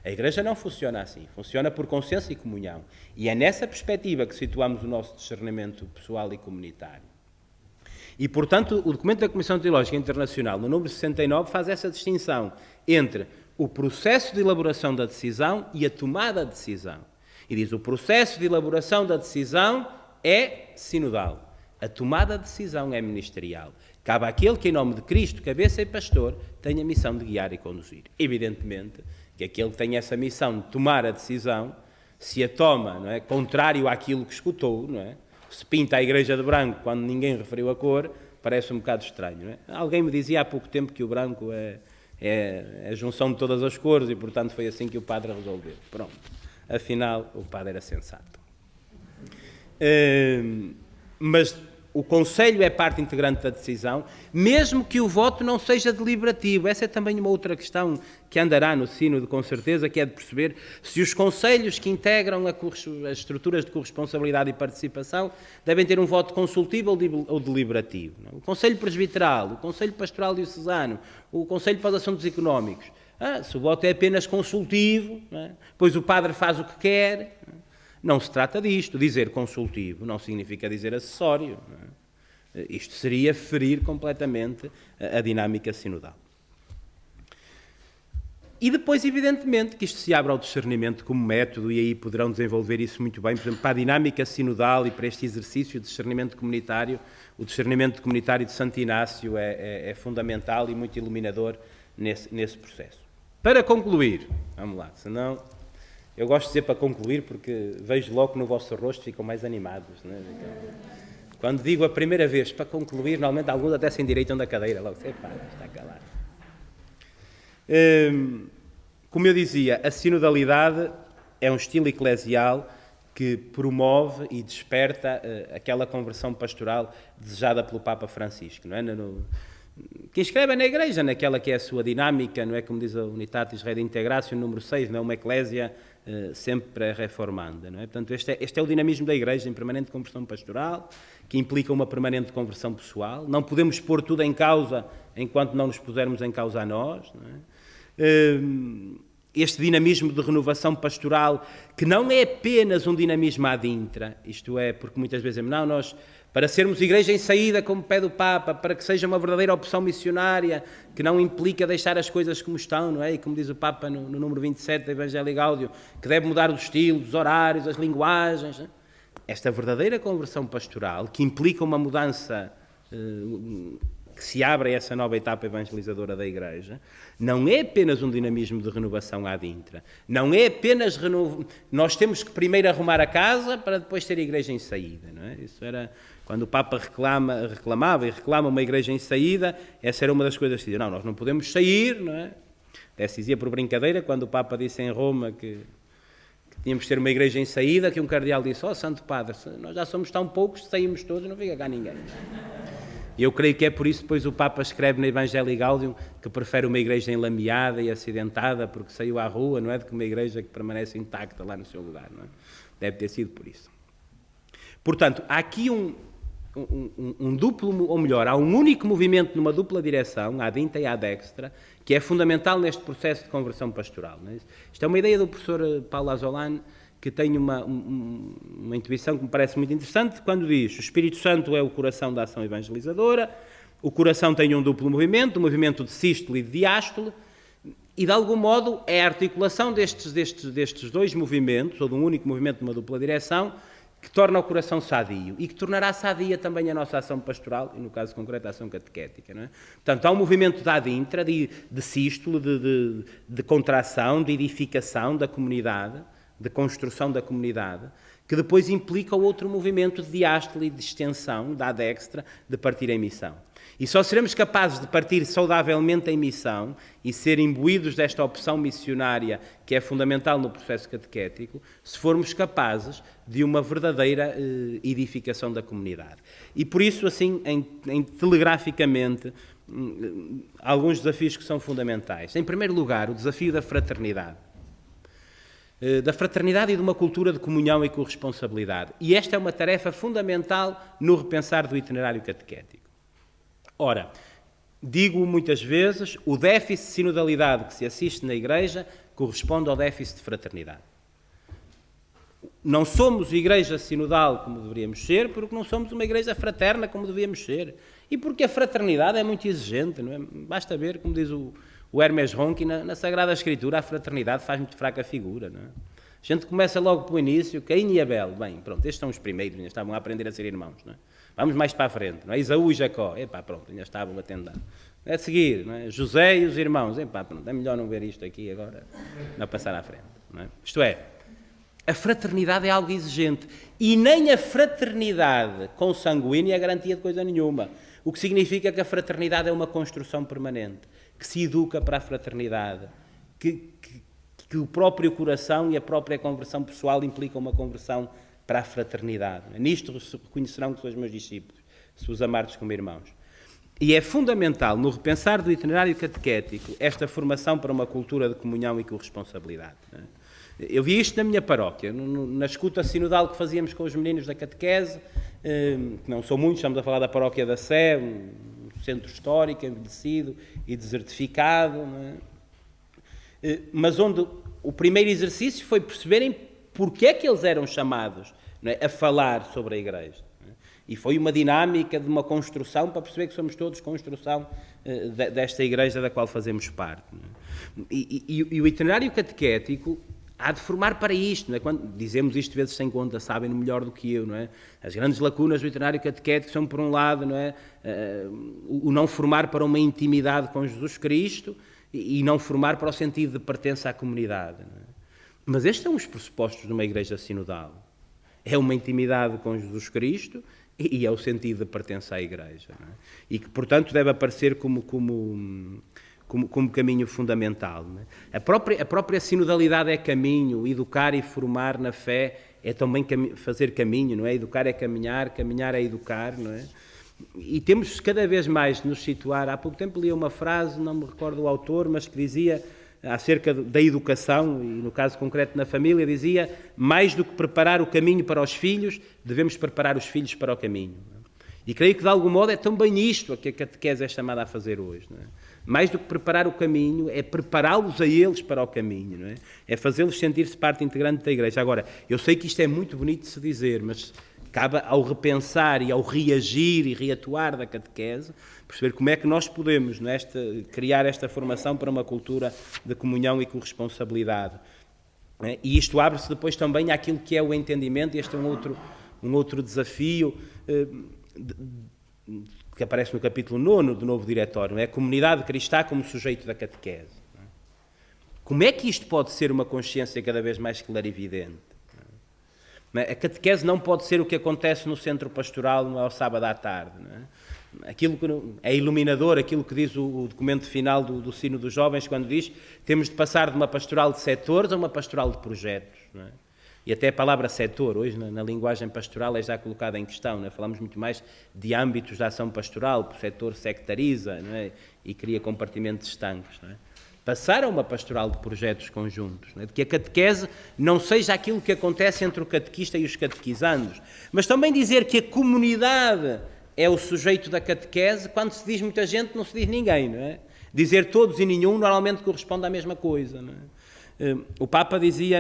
a Igreja não funciona assim, funciona por consciência e comunhão. E é nessa perspectiva que situamos o nosso discernimento pessoal e comunitário. E, portanto, o documento da Comissão Teológica Internacional, no número 69, faz essa distinção entre o processo de elaboração da decisão e a tomada de decisão. E diz, o processo de elaboração da decisão é sinodal. A tomada de decisão é ministerial. Cabe àquele que, em nome de Cristo, cabeça e pastor, tenha a missão de guiar e conduzir. Evidentemente que aquele que tem essa missão de tomar a decisão, se a toma, não é, contrário àquilo que escutou, não é? Se pinta a igreja de branco quando ninguém referiu a cor, parece um bocado estranho. Não é? Alguém me dizia há pouco tempo que o branco é a junção de todas as cores e, portanto, foi assim que o padre resolveu. Pronto. Afinal, o padre era sensato. Mas o conselho é parte integrante da decisão, mesmo que o voto não seja deliberativo. Essa é também uma outra questão que andará no sínodo, com certeza, que é de perceber se os conselhos que integram as estruturas de corresponsabilidade e participação devem ter um voto consultivo ou deliberativo. O Conselho Presbiteral, o Conselho Pastoral Diocesano, o Conselho para os Assuntos Económicos. Se o voto é apenas consultivo, pois o padre faz o que quer. Não se trata disto. Dizer consultivo não significa dizer acessório. Não é? Isto seria ferir completamente a dinâmica sinodal. E depois, evidentemente, que isto se abre ao discernimento como método, e aí poderão desenvolver isso muito bem, por exemplo, para a dinâmica sinodal e para este exercício de discernimento comunitário. O discernimento comunitário de Santo Inácio é fundamental e muito iluminador nesse processo. Para concluir, vamos lá, senão... Eu gosto de dizer para concluir porque vejo logo no vosso rosto ficam mais animados. Não é? Quando digo a primeira vez para concluir, normalmente alguns até se endireitam da cadeira. Logo, epá, está calado. Como eu dizia, a sinodalidade é um estilo eclesial que promove e desperta aquela conversão pastoral desejada pelo Papa Francisco. Não é? Que inscreve na Igreja, naquela que é a sua dinâmica, não é? Como diz a Unitatis Redintegratio, número 6, não é? Uma eclésia sempre reformanda. Não é? Portanto, este é o dinamismo da Igreja em permanente conversão pastoral, que implica uma permanente conversão pessoal. Não podemos pôr tudo em causa enquanto não nos pusermos em causa a nós. Não é? Este dinamismo de renovação pastoral, que não é apenas um dinamismo ad intra, isto é, porque muitas vezes não, nós... Para sermos igreja em saída, como pede o Papa, para que seja uma verdadeira opção missionária, que não implica deixar as coisas como estão, não é? E como diz o Papa no número 27 da Evangelii Gaudium, que deve mudar o estilo, os horários, as linguagens. Não é? Esta verdadeira conversão pastoral, que implica uma mudança, que se abre a essa nova etapa evangelizadora da Igreja, não é apenas um dinamismo de renovação ad intra, não é apenas nós temos que primeiro arrumar a casa para depois ter a igreja em saída, não é? Isso era quando o Papa reclamava e reclama uma igreja em saída, essa era uma das coisas que dizia, não, nós não podemos sair, não é? Até se dizia por brincadeira, quando o Papa disse em Roma que tínhamos que ter uma igreja em saída, que um cardeal disse, Santo Padre, nós já somos tão poucos, saímos todos, não fica cá ninguém. E eu creio que é por isso que depois o Papa escreve na Evangelii Gaudium que prefere uma igreja enlameada e acidentada porque saiu à rua, não é? Do que uma igreja que permanece intacta lá no seu lugar, não é? Deve ter sido por isso. Portanto, há aqui um duplo, ou melhor, há um único movimento numa dupla direção, à dinta e à dextra, que é fundamental neste processo de conversão pastoral. Não é? Isto é uma ideia do professor Paulo Azollane, que tem uma intuição que me parece muito interessante, quando diz: o Espírito Santo é o coração da ação evangelizadora, o coração tem um duplo movimento, o movimento de sístole e de diástole, e de algum modo é a articulação destes dois movimentos, ou de um único movimento numa dupla direção, que torna o coração sadio e que tornará sadia também a nossa ação pastoral, e no caso concreto a ação catequética. Não é? Portanto, há um movimento da adintra, de sístole, de contração, de edificação da comunidade, de construção da comunidade, que depois implica o outro movimento de diástole e de extensão, da adextra, de partir em missão. E só seremos capazes de partir saudavelmente em missão e ser imbuídos desta opção missionária que é fundamental no processo catequético, se formos capazes de uma verdadeira edificação da comunidade. E por isso, assim, telegraficamente, alguns desafios que são fundamentais. Em primeiro lugar, o desafio da fraternidade. Da fraternidade e de uma cultura de comunhão e corresponsabilidade. E esta é uma tarefa fundamental no repensar do itinerário catequético. Ora, digo muitas vezes, o déficit de sinodalidade que se assiste na Igreja corresponde ao déficit de fraternidade. Não somos igreja sinodal como deveríamos ser, porque não somos uma igreja fraterna como devíamos ser. E porque a fraternidade é muito exigente, não é? Basta ver, como diz o Hermes Ronchi, na Sagrada Escritura, a fraternidade faz muito fraca figura, não é? A gente começa logo pelo início, Caim e Abel. Bem, pronto, estes são os primeiros, ainda estavam a aprender a ser irmãos, não é? Vamos mais para a frente, não é? Isaú e Jacó, pronto, ainda estavam a tentar. A seguir, não é? José e os irmãos, pronto, é melhor não ver isto aqui agora, não passar à frente, não é? Isto é, a fraternidade é algo exigente e nem a fraternidade consanguínea é garantia de coisa nenhuma, o que significa que a fraternidade é uma construção permanente, que se educa para a fraternidade, que o próprio coração e a própria conversão pessoal implicam uma conversão para a fraternidade. Nisto reconhecerão que sois meus discípulos, se os amardes como irmãos. E é fundamental, no repensar do itinerário catequético, esta formação para uma cultura de comunhão e corresponsabilidade. Eu vi isto na minha paróquia, na escuta sinodal que fazíamos com os meninos da catequese, que não são muitos, estamos a falar da paróquia da Sé, um centro histórico, envelhecido e desertificado, não é? Mas onde o primeiro exercício foi perceberem porque é que eles eram chamados, não é, a falar sobre a Igreja. Não é? E foi uma dinâmica de uma construção para perceber que somos todos construção desta Igreja da qual fazemos parte. Não é? E o itinerário catequético há de formar para isto, não é? Quando dizemos isto vezes sem conta, sabem-no melhor do que eu, não é? As grandes lacunas do itinerário catequético são, por um lado, não é, o não formar para uma intimidade com Jesus Cristo e não formar para o sentido de pertença à comunidade. Não é? Mas estes são os pressupostos de uma igreja sinodal. É uma intimidade com Jesus Cristo e é o sentido de pertença à igreja. Não é? E que, portanto, deve aparecer como caminho fundamental. Não é? A própria sinodalidade é caminho, educar e formar na fé é também fazer caminho, não é? Educar é caminhar, caminhar é educar, não é? E temos cada vez mais de nos situar. Há pouco tempo li uma frase, não me recordo o autor, mas que dizia, acerca da educação, e no caso concreto na família, dizia: mais do que preparar o caminho para os filhos, devemos preparar os filhos para o caminho. E creio que de algum modo é também isto que a catequese é chamada a fazer hoje. Não é? Mais do que preparar o caminho, é prepará-los a eles para o caminho, não é? É fazê-los sentir-se parte integrante da Igreja. Agora, eu sei que isto é muito bonito de se dizer, mas cabe ao repensar e ao reagir e reatuar da catequese, perceber como é que nós podemos criar esta formação para uma cultura de comunhão e corresponsabilidade. E isto abre-se depois também àquilo que é o entendimento, e este é um outro desafio que aparece no capítulo 9 do Novo Diretório, é a comunidade cristã como sujeito da catequese. Como é que isto pode ser uma consciência cada vez mais clarividente? A catequese não pode ser o que acontece no centro pastoral ao sábado à tarde. Não é? Aquilo que é iluminador, aquilo que diz o documento final do Sino dos Jovens, quando diz que temos de passar de uma pastoral de setores a uma pastoral de projetos. Não é? E até a palavra setor, hoje na linguagem pastoral, é já colocada em questão. Não é? Falamos muito mais de âmbitos da ação pastoral, o setor sectariza, não é? E cria compartimentos estanques. Não é? passar a uma pastoral de projetos conjuntos, não é? De que a catequese não seja aquilo que acontece entre o catequista e os catequizandos, mas também dizer que a comunidade é o sujeito da catequese. Quando se diz muita gente, não se diz ninguém, não é? Dizer todos e nenhum normalmente corresponde à mesma coisa, não é? O Papa dizia,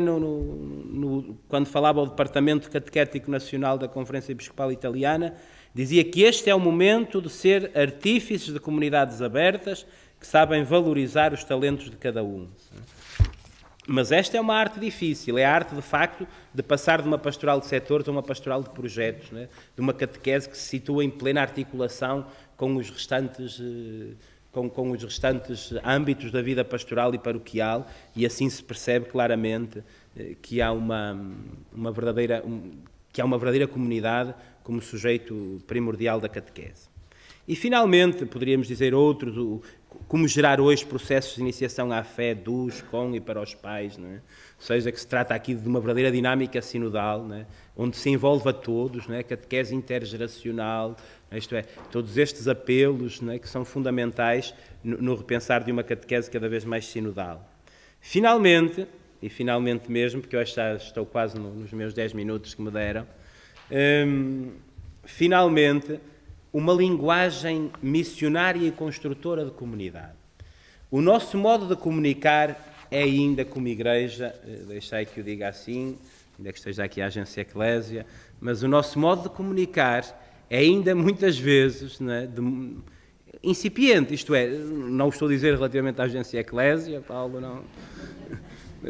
quando falava ao Departamento Catequético Nacional da Conferência Episcopal Italiana, dizia que este é o momento de ser artífices de comunidades abertas que sabem valorizar os talentos de cada um. Mas esta é uma arte difícil, é a arte, de facto, de passar de uma pastoral de setores a uma pastoral de projetos, não é? De uma catequese que se situa em plena articulação com os restantes âmbitos da vida pastoral e paroquial, e assim se percebe claramente que há uma verdadeira comunidade como sujeito primordial da catequese. E, finalmente, poderíamos dizer outros, como gerar hoje processos de iniciação à fé dos, com e para os pais, não é? Ou seja, que se trata aqui de uma verdadeira dinâmica sinodal, não é? Onde se envolve a todos, não é? Catequese intergeracional, isto é, todos estes apelos, não é? Que são fundamentais no repensar de uma catequese cada vez mais sinodal. Finalmente, e finalmente mesmo, porque eu já estou quase nos meus 10 minutos que me deram, finalmente, uma linguagem missionária e construtora de comunidade. O nosso modo de comunicar é ainda como igreja, deixei que eu diga assim, ainda que esteja aqui a agência Eclésia, mas o nosso modo de comunicar é ainda muitas vezes, não é, incipiente, isto é, não estou a dizer relativamente à agência Eclésia, Paulo, não,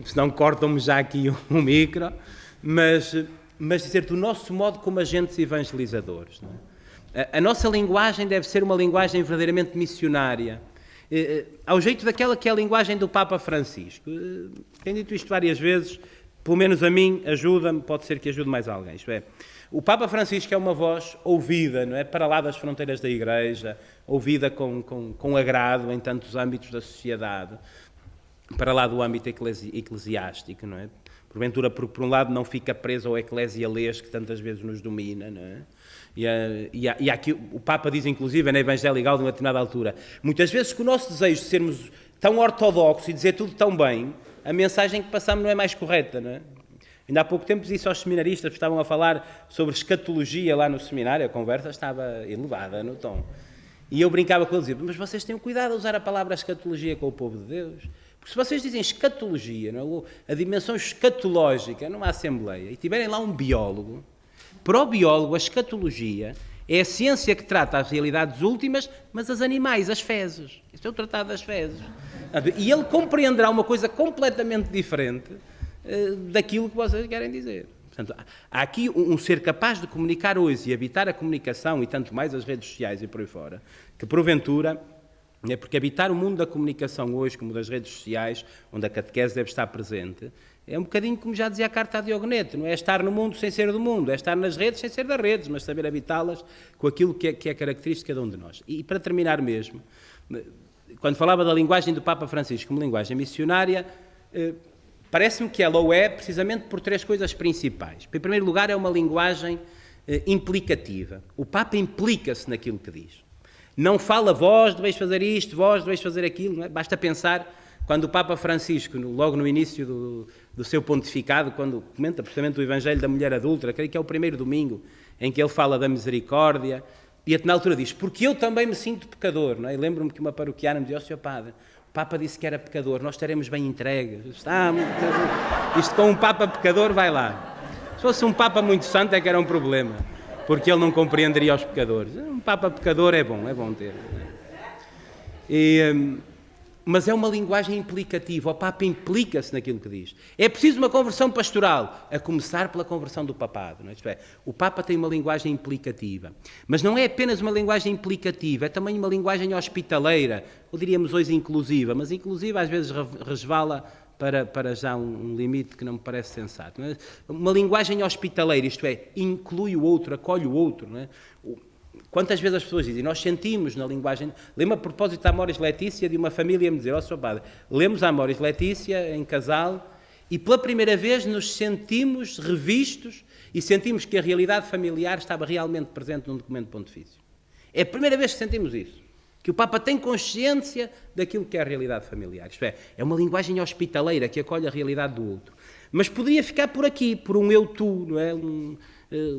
senão cortam-me já aqui um micro, mas dizer do nosso modo como agentes evangelizadores, não é? A nossa linguagem deve ser uma linguagem verdadeiramente missionária, ao jeito daquela que é a linguagem do Papa Francisco. Tenho dito isto várias vezes, pelo menos a mim ajuda-me, pode ser que ajude mais alguém. Isto é, o Papa Francisco é uma voz ouvida, não é? Para lá das fronteiras da Igreja, ouvida com agrado em tantos âmbitos da sociedade, para lá do âmbito eclesiástico, não é? Porventura, por um lado, não fica preso ao eclesialês que tantas vezes nos domina, não é? E aqui o Papa diz, inclusive, na Evangelii Gaudium, a determinada altura, muitas vezes que o nosso desejo de sermos tão ortodoxos e dizer tudo tão bem, a mensagem que passamos não é mais correta, não é? Ainda há pouco tempo disse aos seminaristas, estavam a falar sobre escatologia lá no seminário, a conversa estava elevada no tom. E eu brincava com eles, dizia, mas vocês tenham cuidado a usar a palavra escatologia com o povo de Deus, porque se vocês dizem escatologia, não é? A dimensão escatológica numa assembleia, e tiverem lá um biólogo, para o biólogo a escatologia é a ciência que trata as realidades últimas, mas as animais, as fezes. Isto é o tratado das fezes. E ele compreenderá uma coisa completamente diferente daquilo que vocês querem dizer. Portanto, há aqui um ser capaz de comunicar hoje e habitar a comunicação, e tanto mais as redes sociais e por aí fora, que porventura, é porque habitar o mundo da comunicação hoje, como das redes sociais, onde a catequese deve estar presente, é um bocadinho como já dizia a carta a Diogonete, não é estar no mundo sem ser do mundo, é estar nas redes sem ser das redes, mas saber habitá-las com aquilo que é característico de cada um de nós. E para terminar mesmo, quando falava da linguagem do Papa Francisco como linguagem missionária, parece-me que ela o é precisamente por três coisas principais. Em primeiro lugar, é uma linguagem implicativa. O Papa implica-se naquilo que diz. Não fala, vós deveis fazer isto, vós deveis fazer aquilo, não é? Basta pensar quando o Papa Francisco, logo no início do seu pontificado, quando comenta precisamente o Evangelho da Mulher Adúltera, creio que é o primeiro domingo, em que ele fala da misericórdia, e na altura diz, porque eu também me sinto pecador, não é? E lembro-me que uma paroquiana me disse, ó Sr. Padre, o Papa disse que era pecador, nós estaremos bem entregues. Isto com um Papa pecador, vai lá. Se fosse um Papa muito santo é que era um problema, porque ele não compreenderia os pecadores. Um Papa pecador é bom ter. Mas é uma linguagem implicativa, o Papa implica-se naquilo que diz. É preciso uma conversão pastoral, a começar pela conversão do papado. Não é? Isto é, o Papa tem uma linguagem implicativa, mas não é apenas uma linguagem implicativa, é também uma linguagem hospitaleira, ou diríamos hoje inclusiva, mas inclusiva às vezes resvala para já um limite que não me parece sensato. Não é? Uma linguagem hospitaleira, isto é, inclui o outro, acolhe o outro. Não é? Quantas vezes as pessoas dizem, nós sentimos na linguagem... Lembro a propósito da Amoris Laetitia de uma família me dizer, ó Sr. Padre, lemos a Amoris Laetitia em casal e pela primeira vez nos sentimos revistos e sentimos que a realidade familiar estava realmente presente num documento pontifício. É a primeira vez que sentimos isso. Que o Papa tem consciência daquilo que é a realidade familiar. Isto é uma linguagem hospitaleira que acolhe a realidade do outro. Mas poderia ficar por aqui, por um eu-tu, não é?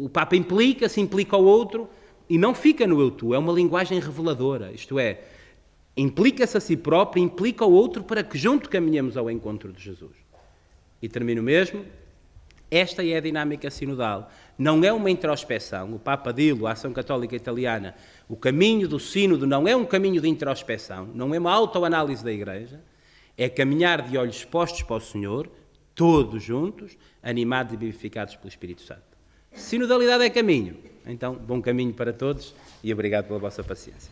O Papa implica-se, implica o outro, e não fica no eu-tu, é uma linguagem reveladora. Isto é, implica-se a si próprio, implica o outro para que junto caminhemos ao encontro de Jesus. E termino mesmo. Esta é a dinâmica sinodal. Não é uma introspeção. O Papa Dilo, a Ação Católica Italiana, o caminho do sínodo não é um caminho de introspeção, não é uma autoanálise da Igreja, é caminhar de olhos postos para o Senhor, todos juntos, animados e vivificados pelo Espírito Santo. Sinodalidade é caminho. Então, bom caminho para todos e obrigado pela vossa paciência.